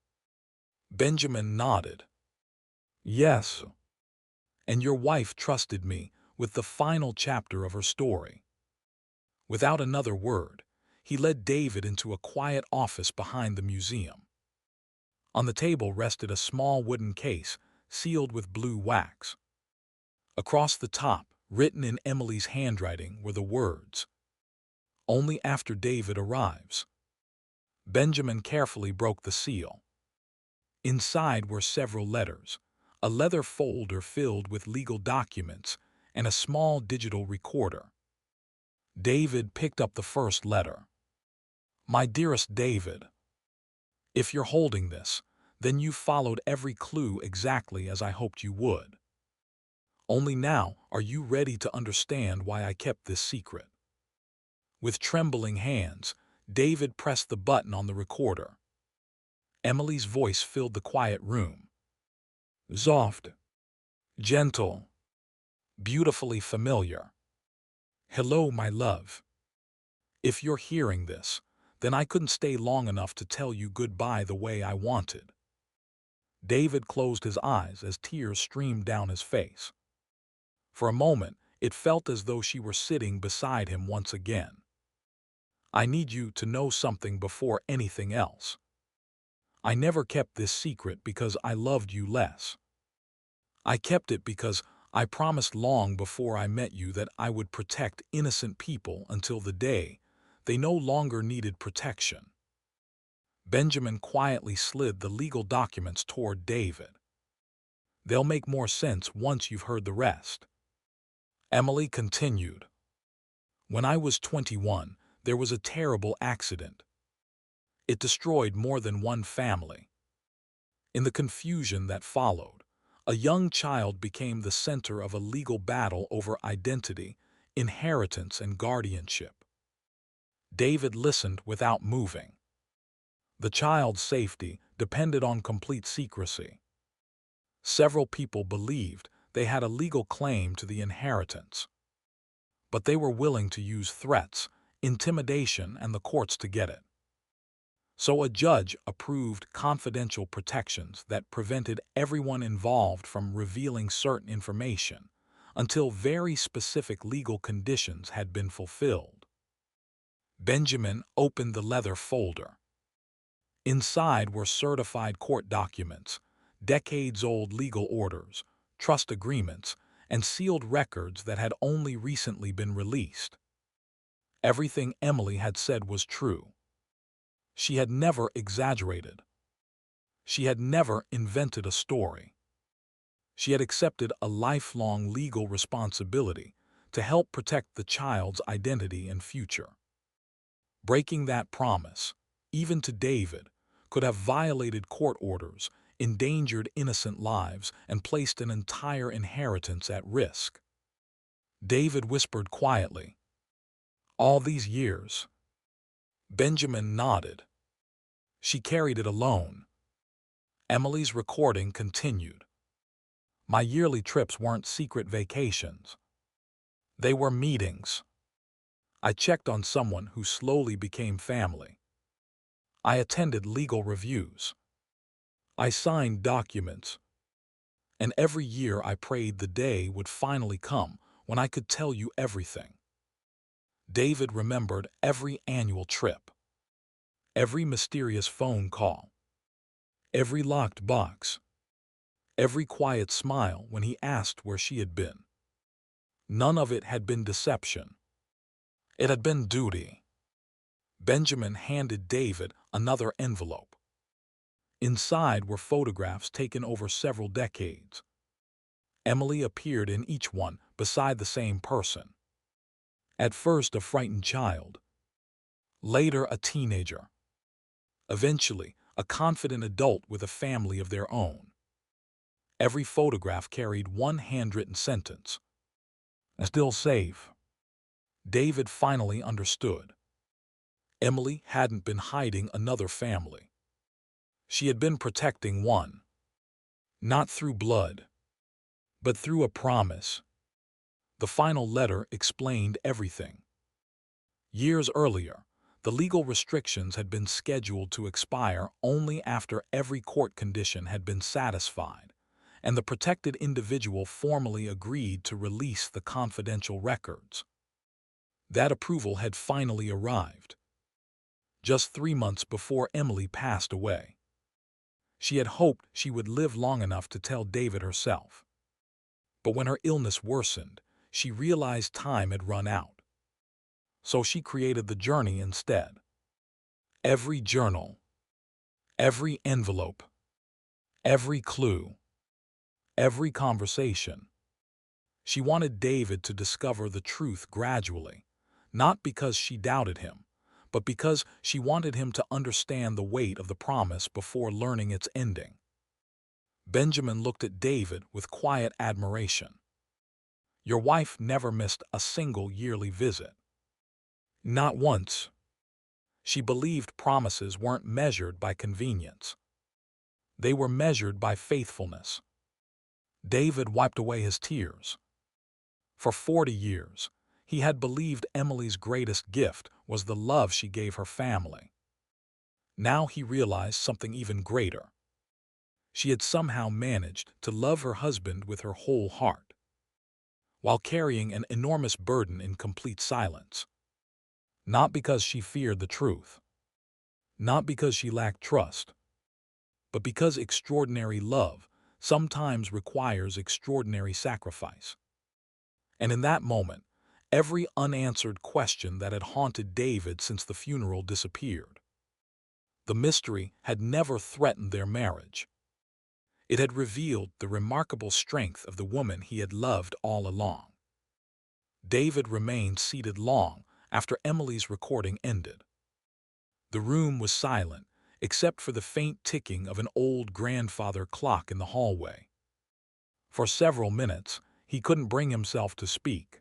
Benjamin nodded. "Yes. And your wife trusted me with the final chapter of her story." Without another word, he led David into a quiet office behind the museum. On the table rested a small wooden case sealed with blue wax. Across the top, written in Emily's handwriting, were the words, "Only after David arrives." Benjamin carefully broke the seal. Inside were several letters, a leather folder filled with legal documents, and a small digital recorder. David picked up the first letter. "My dearest David, if you're holding this, then you've followed every clue exactly as I hoped you would. Only now are you ready to understand why I kept this secret." With trembling hands, David pressed the button on the recorder. Emily's voice filled the quiet room. Soft, gentle, beautifully familiar. "Hello, my love. If you're hearing this, then I couldn't stay long enough to tell you goodbye the way I wanted." David closed his eyes as tears streamed down his face. For a moment, it felt as though she were sitting beside him once again. I need you to know something before anything else. I never kept this secret because I loved you less. I kept it because I promised long before I met you that I would protect innocent people until the day they no longer needed protection. Benjamin quietly slid the legal documents toward David. They'll make more sense once you've heard the rest. Emily continued. When I was 21, there was a terrible accident. It destroyed more than one family. In the confusion that followed, a young child became the center of a legal battle over identity, inheritance, and guardianship. David listened without moving. The child's safety depended on complete secrecy. Several people believed they had a legal claim to the inheritance, but they were willing to use threats, intimidation, and the courts to get it. So a judge approved confidential protections that prevented everyone involved from revealing certain information until very specific legal conditions had been fulfilled. Benjamin opened the leather folder. Inside were certified court documents, decades-old legal orders, trust agreements, and sealed records that had only recently been released. Everything Emily had said was true. She had never exaggerated. She had never invented a story. She had accepted a lifelong legal responsibility to help protect the child's identity and future. Breaking that promise, even to David, could have violated court orders, endangered innocent lives, and placed an entire inheritance at risk. David whispered quietly, "All these years." Benjamin nodded. She carried it alone. Emily's recording continued. My yearly trips weren't secret vacations. They were meetings. I checked on someone who slowly became family. I attended legal reviews. I signed documents. And every year I prayed the day would finally come when I could tell you everything. David remembered every annual trip, every mysterious phone call, every locked box, every quiet smile when he asked where she had been. None of it had been deception. It had been duty. Benjamin handed David another envelope. Inside were photographs taken over several decades. Emily appeared in each one beside the same person. At first a frightened child, later a teenager, eventually a confident adult with a family of their own. Every photograph carried one handwritten sentence. Still safe. David finally understood. Emily hadn't been hiding another family. She had been protecting one. Not through blood, but through a promise. The final letter explained everything. Years earlier, the legal restrictions had been scheduled to expire only after every court condition had been satisfied, and the protected individual formally agreed to release the confidential records. That approval had finally arrived, just 3 months before Emily passed away. She had hoped she would live long enough to tell David herself. But when her illness worsened, she realized time had run out. So she created the journey instead. Every journal, every envelope, every clue, every conversation. She wanted David to discover the truth gradually, not because she doubted him, but because she wanted him to understand the weight of the promise before learning its ending. Benjamin looked at David with quiet admiration. Your wife never missed a single yearly visit. Not once. She believed promises weren't measured by convenience. They were measured by faithfulness. David wiped away his tears. For 40 years, he had believed Emily's greatest gift was the love she gave her family. Now he realized something even greater. She had somehow managed to love her husband with her whole heart, while carrying an enormous burden in complete silence. Not because she feared the truth, not because she lacked trust, but because extraordinary love sometimes requires extraordinary sacrifice. And in that moment, every unanswered question that had haunted David since the funeral disappeared. The mystery had never threatened their marriage. It had revealed the remarkable strength of the woman he had loved all along. David remained seated long after Emily's recording ended. The room was silent, except for the faint ticking of an old grandfather clock in the hallway. For several minutes, he couldn't bring himself to speak.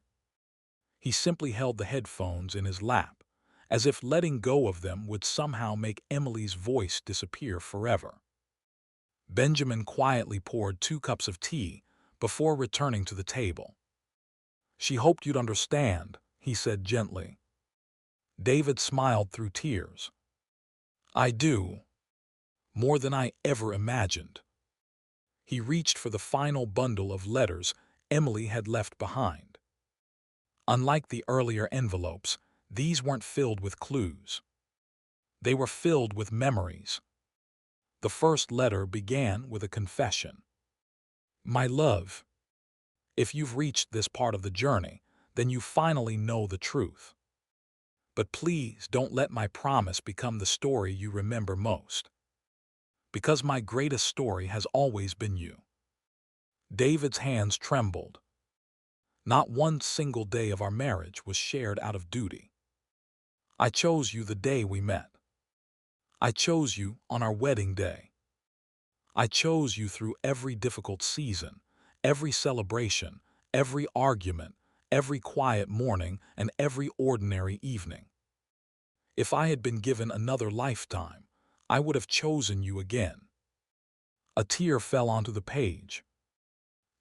He simply held the headphones in his lap, as if letting go of them would somehow make Emily's voice disappear forever. Benjamin quietly poured 2 cups of tea before returning to the table. "She hoped you'd understand," he said gently. David smiled through tears. "I do. More than I ever imagined." He reached for the final bundle of letters Emily had left behind. Unlike the earlier envelopes, these weren't filled with clues. They were filled with memories. The first letter began with a confession. "My love, if you've reached this part of the journey, then you finally know the truth. But please don't let my promise become the story you remember most. Because my greatest story has always been you." David's hands trembled. Not one single day of our marriage was shared out of duty. I chose you the day we met. I chose you on our wedding day. I chose you through every difficult season, every celebration, every argument, every quiet morning, and every ordinary evening. If I had been given another lifetime, I would have chosen you again. A tear fell onto the page.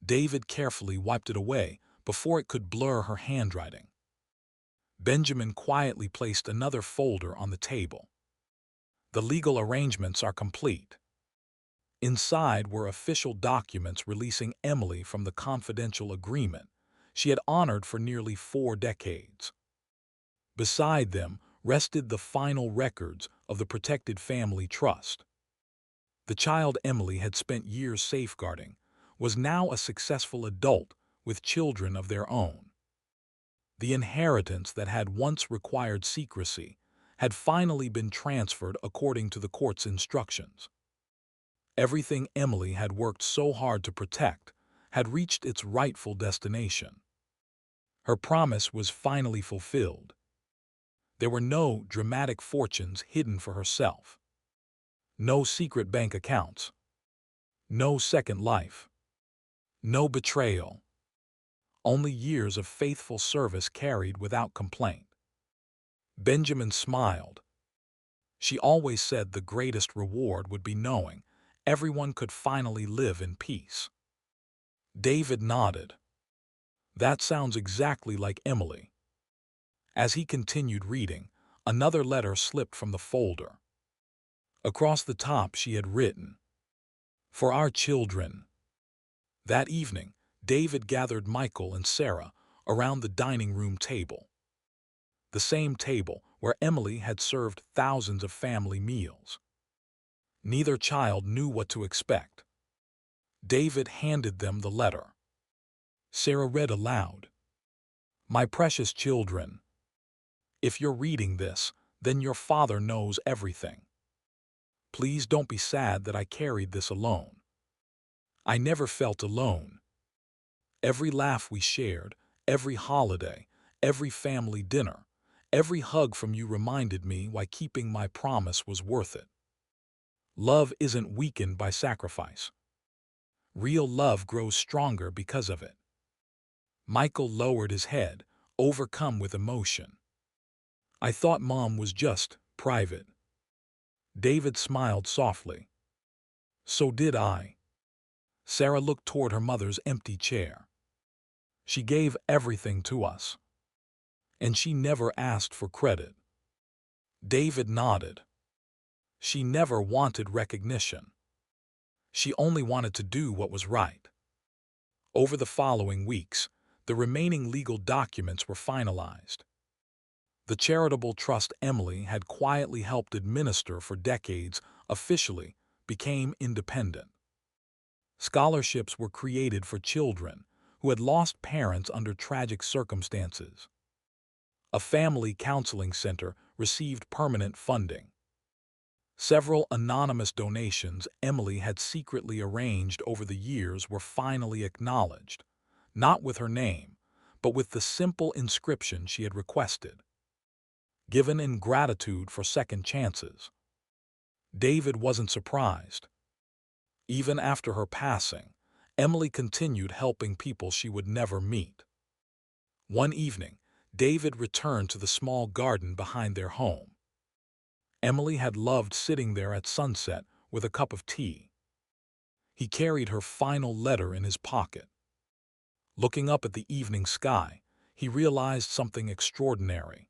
David carefully wiped it away before it could blur her handwriting. Benjamin quietly placed another folder on the table. "The legal arrangements are complete." Inside were official documents releasing Emily from the confidential agreement she had honored for nearly 4 decades. Beside them rested the final records of the protected family trust. The child Emily had spent years safeguarding was now a successful adult with children of their own. The inheritance that had once required secrecy had finally been transferred according to the court's instructions. Everything Emily had worked so hard to protect had reached its rightful destination. Her promise was finally fulfilled. There were no dramatic fortunes hidden for herself. No secret bank accounts. No second life. No betrayal. Only years of faithful service carried without complaint. Benjamin smiled. She always said the greatest reward would be knowing everyone could finally live in peace. David nodded. That sounds exactly like Emily. As he continued reading, another letter slipped from the folder. Across the top she had written, "For our children." That evening, David gathered Michael and Sarah around the dining room table. The same table where Emily had served thousands of family meals. Neither child knew what to expect. David handed them the letter. Sarah read aloud, "My precious children, if you're reading this, then your father knows everything. Please don't be sad that I carried this alone. I never felt alone. Every laugh we shared, every holiday, every family dinner, every hug from you reminded me why keeping my promise was worth it. Love isn't weakened by sacrifice. Real love grows stronger because of it." Michael lowered his head, overcome with emotion. "I thought Mom was just private." David smiled softly. "So did I." Sarah looked toward her mother's empty chair. "She gave everything to us. And she never asked for credit." David nodded. "She never wanted recognition. She only wanted to do what was right." Over the following weeks, the remaining legal documents were finalized. The charitable trust Emily had quietly helped administer for decades officially became independent. Scholarships were created for children who had lost parents under tragic circumstances. A family counseling center received permanent funding. Several anonymous donations Emily had secretly arranged over the years were finally acknowledged, not with her name, but with the simple inscription she had requested, given in gratitude for second chances. David wasn't surprised. Even after her passing, Emily continued helping people she would never meet. One evening, David returned to the small garden behind their home. Emily had loved sitting there at sunset with a cup of tea. He carried her final letter in his pocket. Looking up at the evening sky, he realized something extraordinary.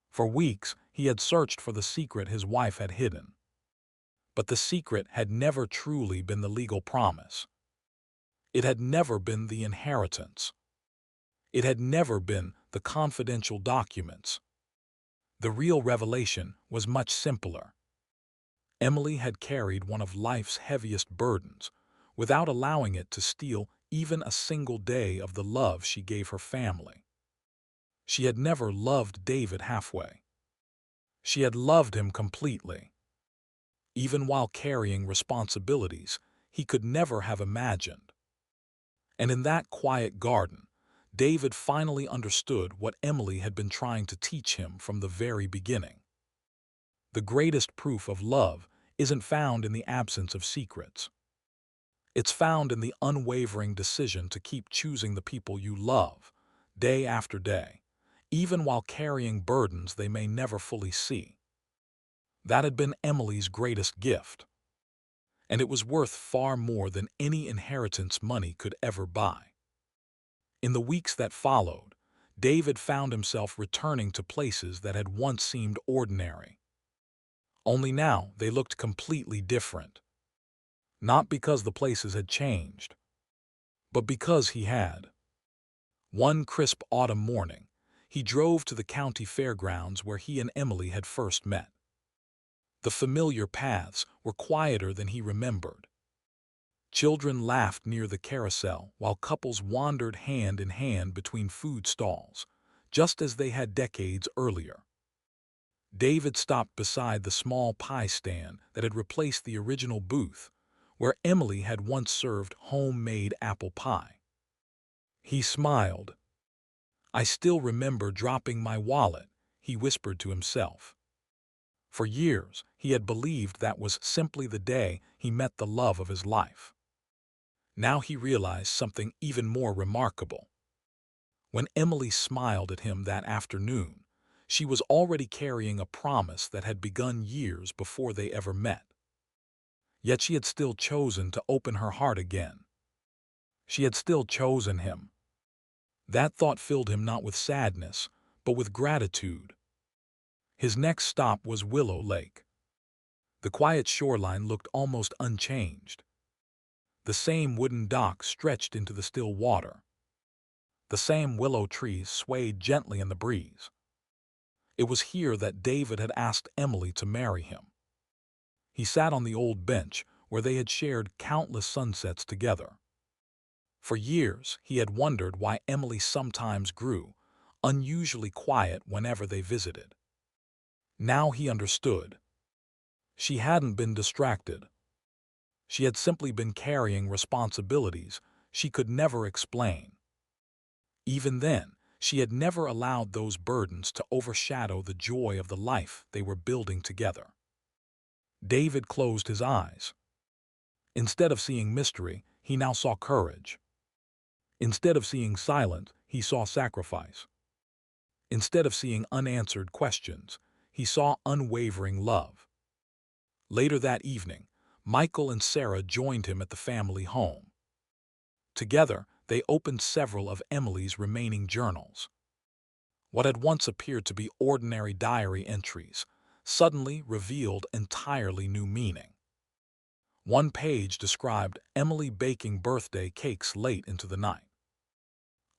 For weeks, he had searched for the secret his wife had hidden. But the secret had never truly been the legal promise. It had never been the inheritance. It had never been the confidential documents. The real revelation was much simpler. Emily had carried one of life's heaviest burdens without allowing it to steal even a single day of the love she gave her family. She had never loved David halfway. She had loved him completely. Even while carrying responsibilities he could never have imagined. And in that quiet garden, David finally understood what Emily had been trying to teach him from the very beginning. The greatest proof of love isn't found in the absence of secrets. It's found in the unwavering decision to keep choosing the people you love, day after day, even while carrying burdens they may never fully see. That had been Emily's greatest gift, and it was worth far more than any inheritance money could ever buy. In the weeks that followed, David found himself returning to places that had once seemed ordinary. Only now they looked completely different. Not because the places had changed, but because he had. One crisp autumn morning, he drove to the county fairgrounds where he and Emily had first met. The familiar paths were quieter than he remembered. Children laughed near the carousel while couples wandered hand in hand between food stalls, just as they had decades earlier. David stopped beside the small pie stand that had replaced the original booth, where Emily had once served homemade apple pie. He smiled. "I still remember dropping my wallet," he whispered to himself. For years, he had believed that was simply the day he met the love of his life. Now he realized something even more remarkable. When Emily smiled at him that afternoon, she was already carrying a promise that had begun years before they ever met. Yet she had still chosen to open her heart again. She had still chosen him. That thought filled him not with sadness, but with gratitude. His next stop was Willow Lake. The quiet shoreline looked almost unchanged. The same wooden dock stretched into the still water. The same willow trees swayed gently in the breeze. It was here that David had asked Emily to marry him. He sat on the old bench where they had shared countless sunsets together. For years, he had wondered why Emily sometimes grew unusually quiet whenever they visited. Now he understood. She hadn't been distracted. She had simply been carrying responsibilities she could never explain. Even then, she had never allowed those burdens to overshadow the joy of the life they were building together. David closed his eyes. Instead of seeing mystery, he now saw courage. Instead of seeing silence, he saw sacrifice. Instead of seeing unanswered questions, he saw unwavering love. Later that evening, Michael and Sarah joined him at the family home. Together, they opened several of Emily's remaining journals. What had once appeared to be ordinary diary entries suddenly revealed entirely new meaning. One page described Emily baking birthday cakes late into the night.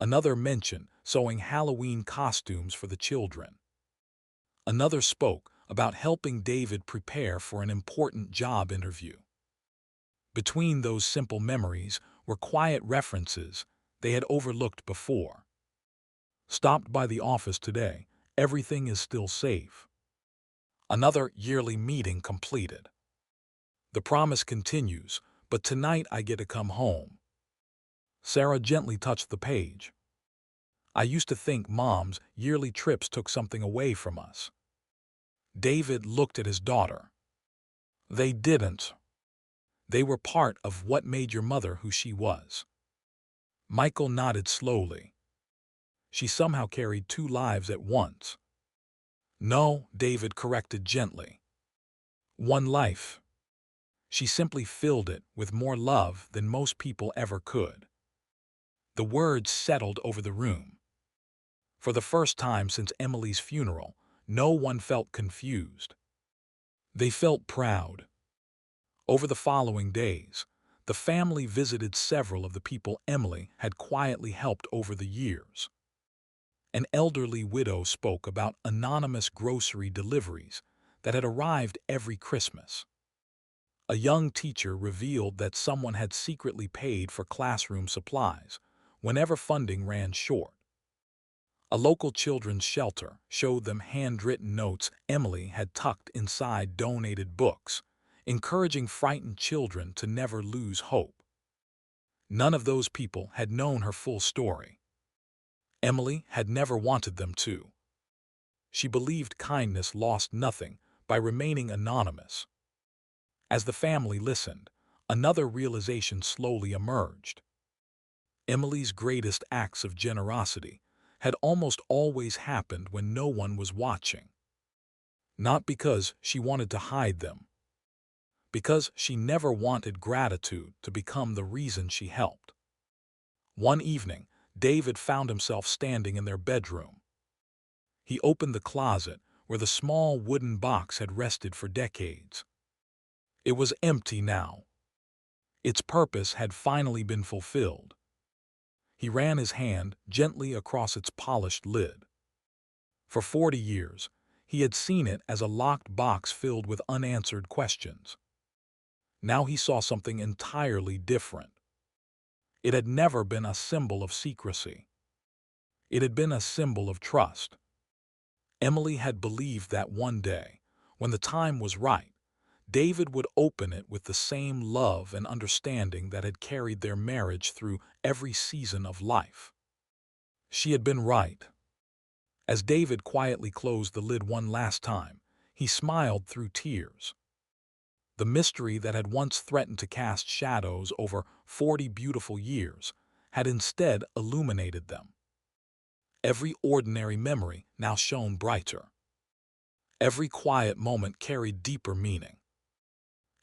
Another mentioned sewing Halloween costumes for the children. Another spoke about helping David prepare for an important job interview. Between those simple memories were quiet references they had overlooked before. Stopped by the office today. Everything is still safe. Another yearly meeting completed. The promise continues, but tonight I get to come home. Sarah gently touched the page. I used to think Mom's yearly trips took something away from us. David looked at his daughter. They didn't. They were part of what made your mother who she was. Michael nodded slowly. She somehow carried two lives at once. No, David corrected gently. One life. She simply filled it with more love than most people ever could. The words settled over the room. For the first time since Emily's funeral, no one felt confused. They felt proud. Over the following days, the family visited several of the people Emily had quietly helped over the years. An elderly widow spoke about anonymous grocery deliveries that had arrived every Christmas. A young teacher revealed that someone had secretly paid for classroom supplies whenever funding ran short. A local children's shelter showed them handwritten notes Emily had tucked inside donated books, encouraging frightened children to never lose hope. None of those people had known her full story. Emily had never wanted them to. She believed kindness lost nothing by remaining anonymous. As the family listened, another realization slowly emerged. Emily's greatest acts of generosity had almost always happened when no one was watching. Not because she wanted to hide them, because she never wanted gratitude to become the reason she helped. One evening, David found himself standing in their bedroom. He opened the closet where the small wooden box had rested for decades. It was empty now. Its purpose had finally been fulfilled. He ran his hand gently across its polished lid. For 40 years, he had seen it as a locked box filled with unanswered questions. Now he saw something entirely different. It had never been a symbol of secrecy. It had been a symbol of trust. Emily had believed that one day, when the time was right, David would open it with the same love and understanding that had carried their marriage through every season of life. She had been right. As David quietly closed the lid one last time, he smiled through tears. The mystery that had once threatened to cast shadows over 40 beautiful years had instead illuminated them. Every ordinary memory now shone brighter. Every quiet moment carried deeper meaning.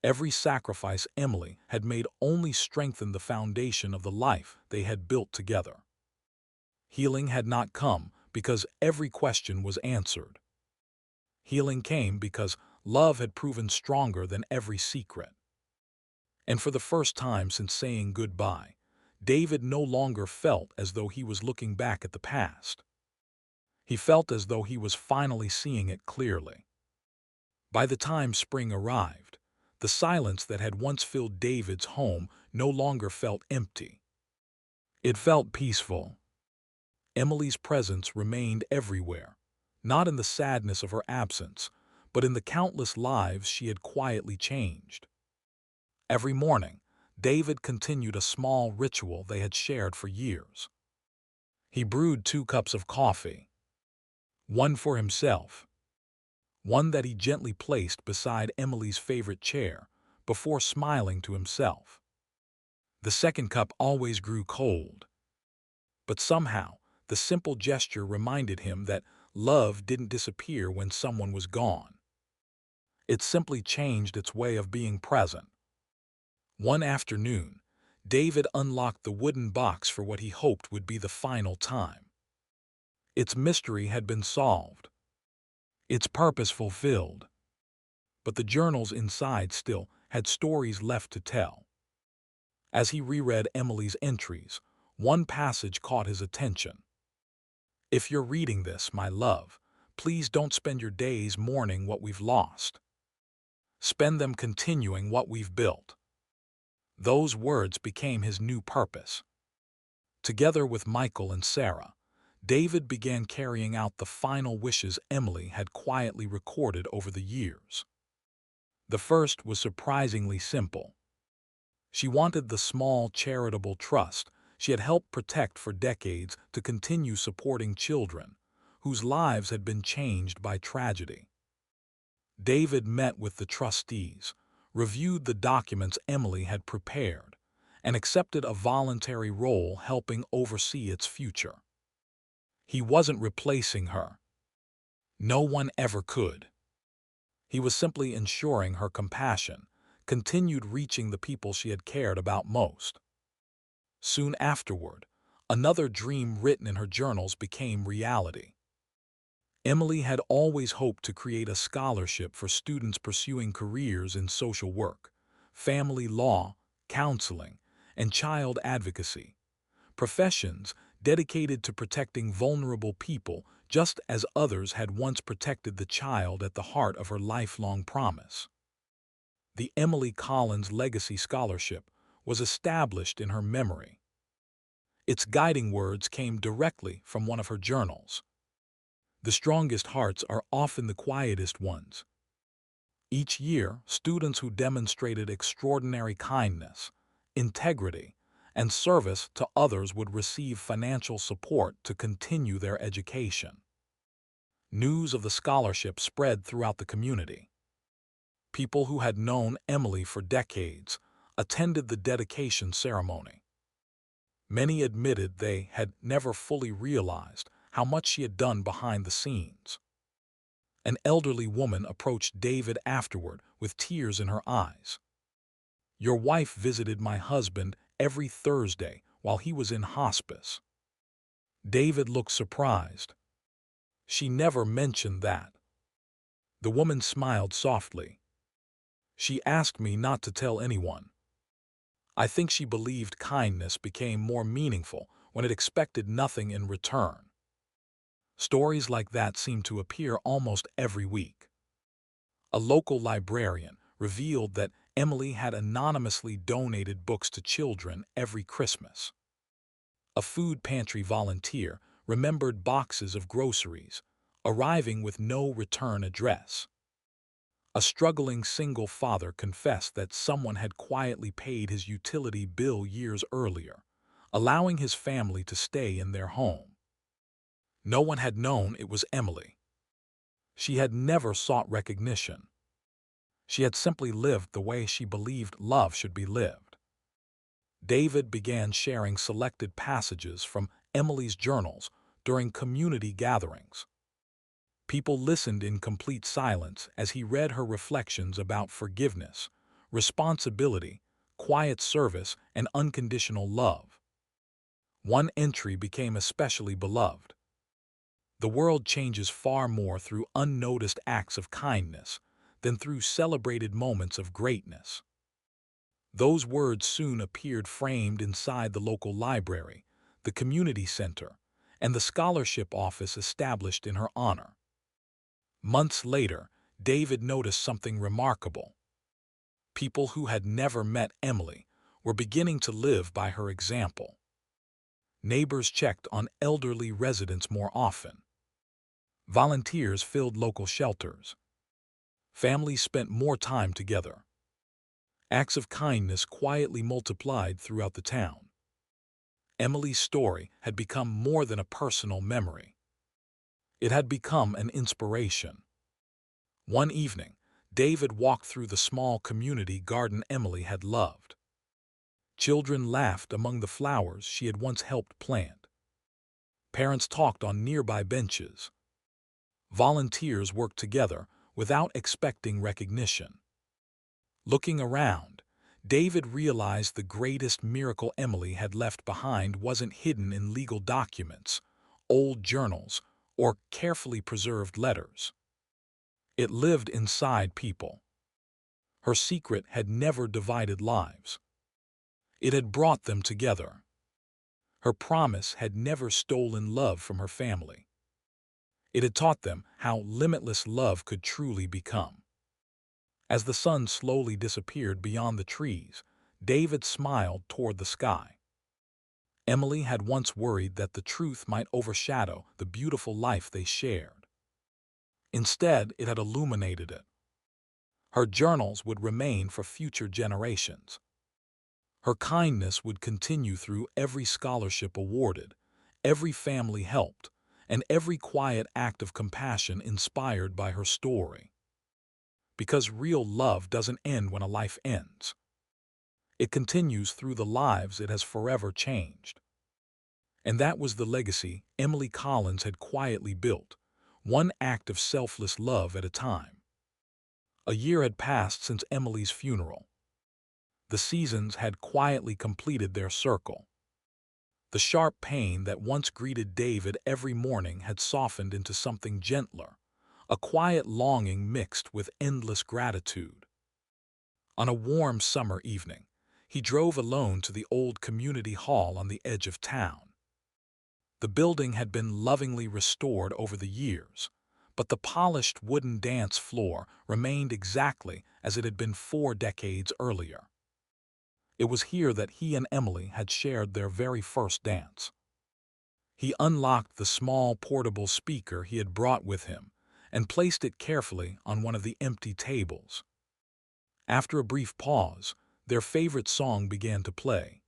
Every sacrifice Emily had made only strengthened the foundation of the life they had built together. Healing had not come because every question was answered. Healing came because love had proven stronger than every secret. And for the first time since saying goodbye, David no longer felt as though he was looking back at the past. He felt as though he was finally seeing it clearly. By the time spring arrived, the silence that had once filled David's home no longer felt empty. It felt peaceful. Emily's presence remained everywhere, not in the sadness of her absence, but in the countless lives she had quietly changed. Every morning, David continued a small ritual they had shared for years. He brewed 2 cups of coffee, one for himself, one that he gently placed beside Emily's favorite chair before smiling to himself. The second cup always grew cold, but somehow the simple gesture reminded him that love didn't disappear when someone was gone. It simply changed its way of being present. One afternoon, David unlocked the wooden box for what he hoped would be the final time. Its mystery had been solved, its purpose fulfilled, but the journals inside still had stories left to tell. As he reread Emily's entries, one passage caught his attention. If you're reading this, my love, Please don't spend your days mourning what we've lost. Spend them continuing what we've built. Those words became his new purpose. Together with Michael and Sarah, David began carrying out the final wishes Emily had quietly recorded over the years. The first was surprisingly simple. She wanted the small charitable trust she had helped protect for decades to continue supporting children whose lives had been changed by tragedy. David met with the trustees, reviewed the documents Emily had prepared, and accepted a voluntary role helping oversee its future. He wasn't replacing her. No one ever could. He was simply ensuring her compassion continued reaching the people she had cared about most. Soon afterward, another dream written in her journals became reality. Emily had always hoped to create a scholarship for students pursuing careers in social work, family law, counseling, and child advocacy, professions dedicated to protecting vulnerable people just as others had once protected the child at the heart of her lifelong promise. The Emily Collins Legacy Scholarship was established in her memory. Its guiding words came directly from one of her journals. The strongest hearts are often the quietest ones. Each year, students who demonstrated extraordinary kindness, integrity, and service to others would receive financial support to continue their education. News of the scholarship spread throughout the community. People who had known Emily for decades attended the dedication ceremony. Many admitted they had never fully realized how much she had done behind the scenes. An elderly woman approached David afterward with tears in her eyes. "Your wife visited my husband every Thursday while he was in hospice." David looked surprised. "She never mentioned that." The woman smiled softly. "She asked me not to tell anyone. I think she believed kindness became more meaningful when it expected nothing in return." Stories like that seem to appear almost every week. A local librarian revealed that Emily had anonymously donated books to children every Christmas. A food pantry volunteer remembered boxes of groceries, arriving with no return address. A struggling single father confessed that someone had quietly paid his utility bill years earlier, allowing his family to stay in their home. No one had known it was Emily. She had never sought recognition. She had simply lived the way she believed love should be lived. David began sharing selected passages from Emily's journals during community gatherings. People listened in complete silence as he read her reflections about forgiveness, responsibility, quiet service, and unconditional love. One entry became especially beloved. "The world changes far more through unnoticed acts of kindness than through celebrated moments of greatness." Those words soon appeared framed inside the local library, the community center, and the scholarship office established in her honor. Months later, David noticed something remarkable. People who had never met Emily were beginning to live by her example. Neighbors checked on elderly residents more often. Volunteers filled local shelters. Families spent more time together. Acts of kindness quietly multiplied throughout the town. Emily's story had become more than a personal memory. It had become an inspiration. One evening, David walked through the small community garden Emily had loved. Children laughed among the flowers she had once helped plant. Parents talked on nearby benches. Volunteers worked together without expecting recognition. Looking around, David realized the greatest miracle Emily had left behind wasn't hidden in legal documents, old journals, or carefully preserved letters. It lived inside people. Her secret had never divided lives. It had brought them together. Her promise had never stolen love from her family. It had taught them how limitless love could truly become. As the sun slowly disappeared beyond the trees, David smiled toward the sky. Emily had once worried that the truth might overshadow the beautiful life they shared. Instead, it had illuminated it. Her journals would remain for future generations. Her kindness would continue through every scholarship awarded, every family helped, and every quiet act of compassion inspired by her story. Because real love doesn't end when a life ends. It continues through the lives it has forever changed. And that was the legacy Emily Collins had quietly built, one act of selfless love at a time. A year had passed since Emily's funeral. The seasons had quietly completed their circle. The sharp pain that once greeted David every morning had softened into something gentler, a quiet longing mixed with endless gratitude. On a warm summer evening, he drove alone to the old community hall on the edge of town. The building had been lovingly restored over the years, but the polished wooden dance floor remained exactly as it had been 4 decades earlier. It was here that he and Emily had shared their very first dance. He unlocked the small portable speaker he had brought with him and placed it carefully on one of the empty tables. After a brief pause, their favorite song began to play.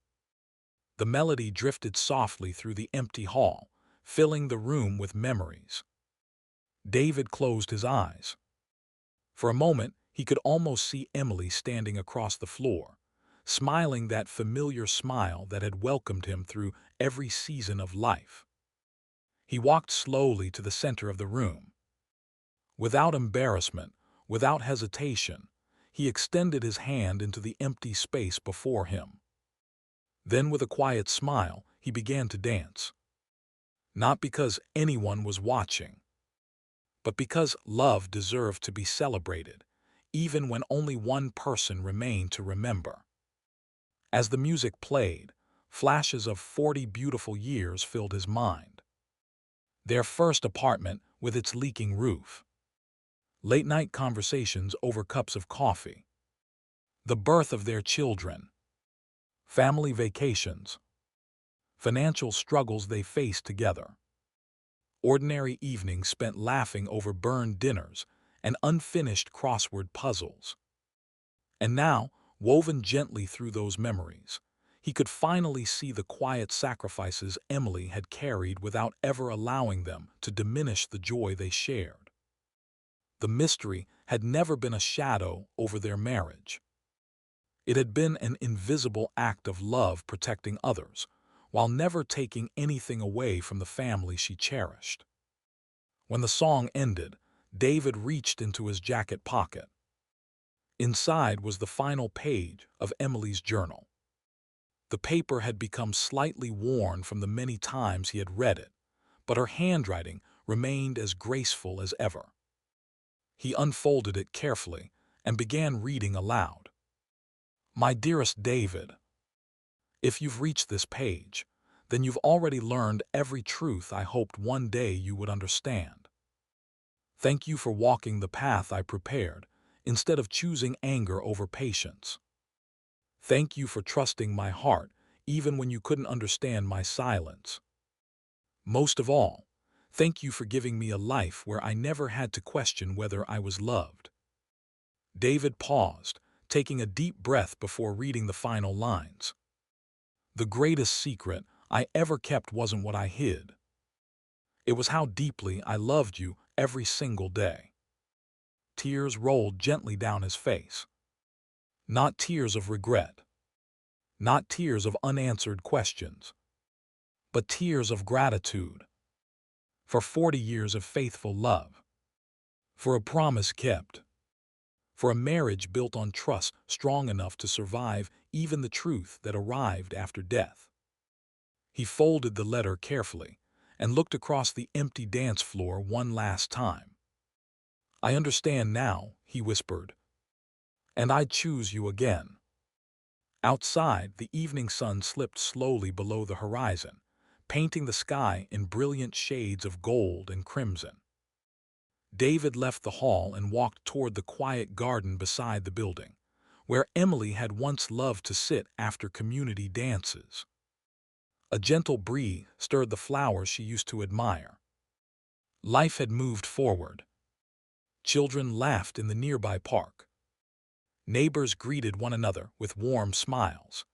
The melody drifted softly through the empty hall, filling the room with memories. David closed his eyes. For a moment, he could almost see Emily standing across the floor, smiling that familiar smile that had welcomed him through every season of life. He walked slowly to the center of the room. Without embarrassment, without hesitation, he extended his hand into the empty space before him. Then, with a quiet smile, he began to dance. Not because anyone was watching, but because love deserved to be celebrated, even when only one person remained to remember. As the music played, flashes of 40 beautiful years filled his mind. Their first apartment with its leaking roof. Late-night conversations over cups of coffee. The birth of their children. Family vacations. Financial struggles they faced together. Ordinary evenings spent laughing over burned dinners and unfinished crossword puzzles. And now, woven gently through those memories, he could finally see the quiet sacrifices Emily had carried without ever allowing them to diminish the joy they shared. The mystery had never been a shadow over their marriage. It had been an invisible act of love protecting others, while never taking anything away from the family she cherished. When the song ended, David reached into his jacket pocket. Inside was the final page of Emily's journal. The paper had become slightly worn from the many times he had read it, but her handwriting remained as graceful as ever. He unfolded it carefully and began reading aloud. My dearest David, if you've reached this page, then you've already learned every truth I hoped one day you would understand. Thank you for walking the path I prepared, instead of choosing anger over patience. Thank you for trusting my heart, even when you couldn't understand my silence. Most of all, thank you for giving me a life where I never had to question whether I was loved. David paused, taking a deep breath before reading the final lines. The greatest secret I ever kept wasn't what I hid. It was how deeply I loved you every single day. Tears rolled gently down his face. Not tears of regret. Not tears of unanswered questions. But tears of gratitude. For 40 years of faithful love. For a promise kept. For a marriage built on trust strong enough to survive even the truth that arrived after death. He folded the letter carefully and looked across the empty dance floor one last time. I understand now, he whispered. And I'd choose you again. Outside, the evening sun slipped slowly below the horizon, painting the sky in brilliant shades of gold and crimson. David left the hall and walked toward the quiet garden beside the building, where Emily had once loved to sit after community dances. A gentle breeze stirred the flowers she used to admire. Life had moved forward. Children laughed in the nearby park. Neighbors greeted one another with warm smiles.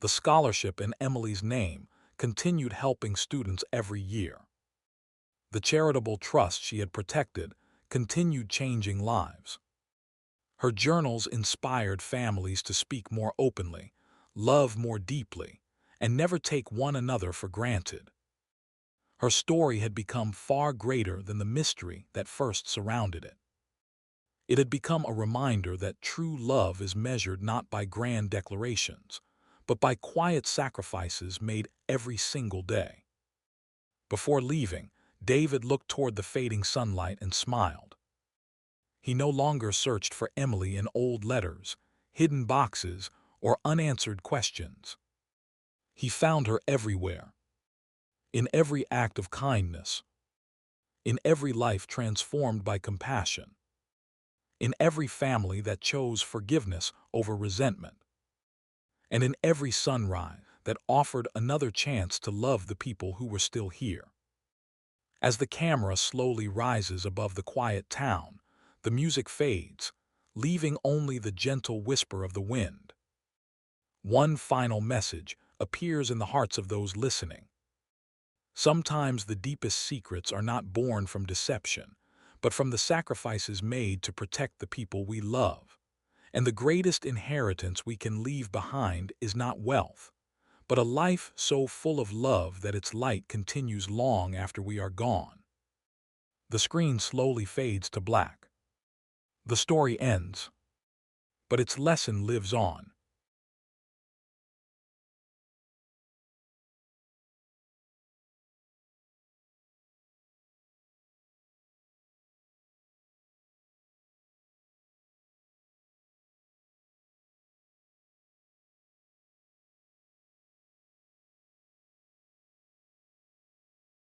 The scholarship in Emily's name continued helping students every year. The charitable trust she had protected continued changing lives. Her journals inspired families to speak more openly, love more deeply, and never take one another for granted. Her story had become far greater than the mystery that first surrounded it. It had become a reminder that true love is measured not by grand declarations, but by quiet sacrifices made every single day. Before leaving, David looked toward the fading sunlight and smiled. He no longer searched for Emily in old letters, hidden boxes, or unanswered questions. He found her everywhere, in every act of kindness, in every life transformed by compassion, in every family that chose forgiveness over resentment, and in every sunrise that offered another chance to love the people who were still here. As the camera slowly rises above the quiet town, the music fades, leaving only the gentle whisper of the wind. One final message appears in the hearts of those listening. Sometimes the deepest secrets are not born from deception, but from the sacrifices made to protect the people we love. And the greatest inheritance we can leave behind is not wealth, but a life so full of love that its light continues long after we are gone. The screen slowly fades to black. The story ends, but its lesson lives on.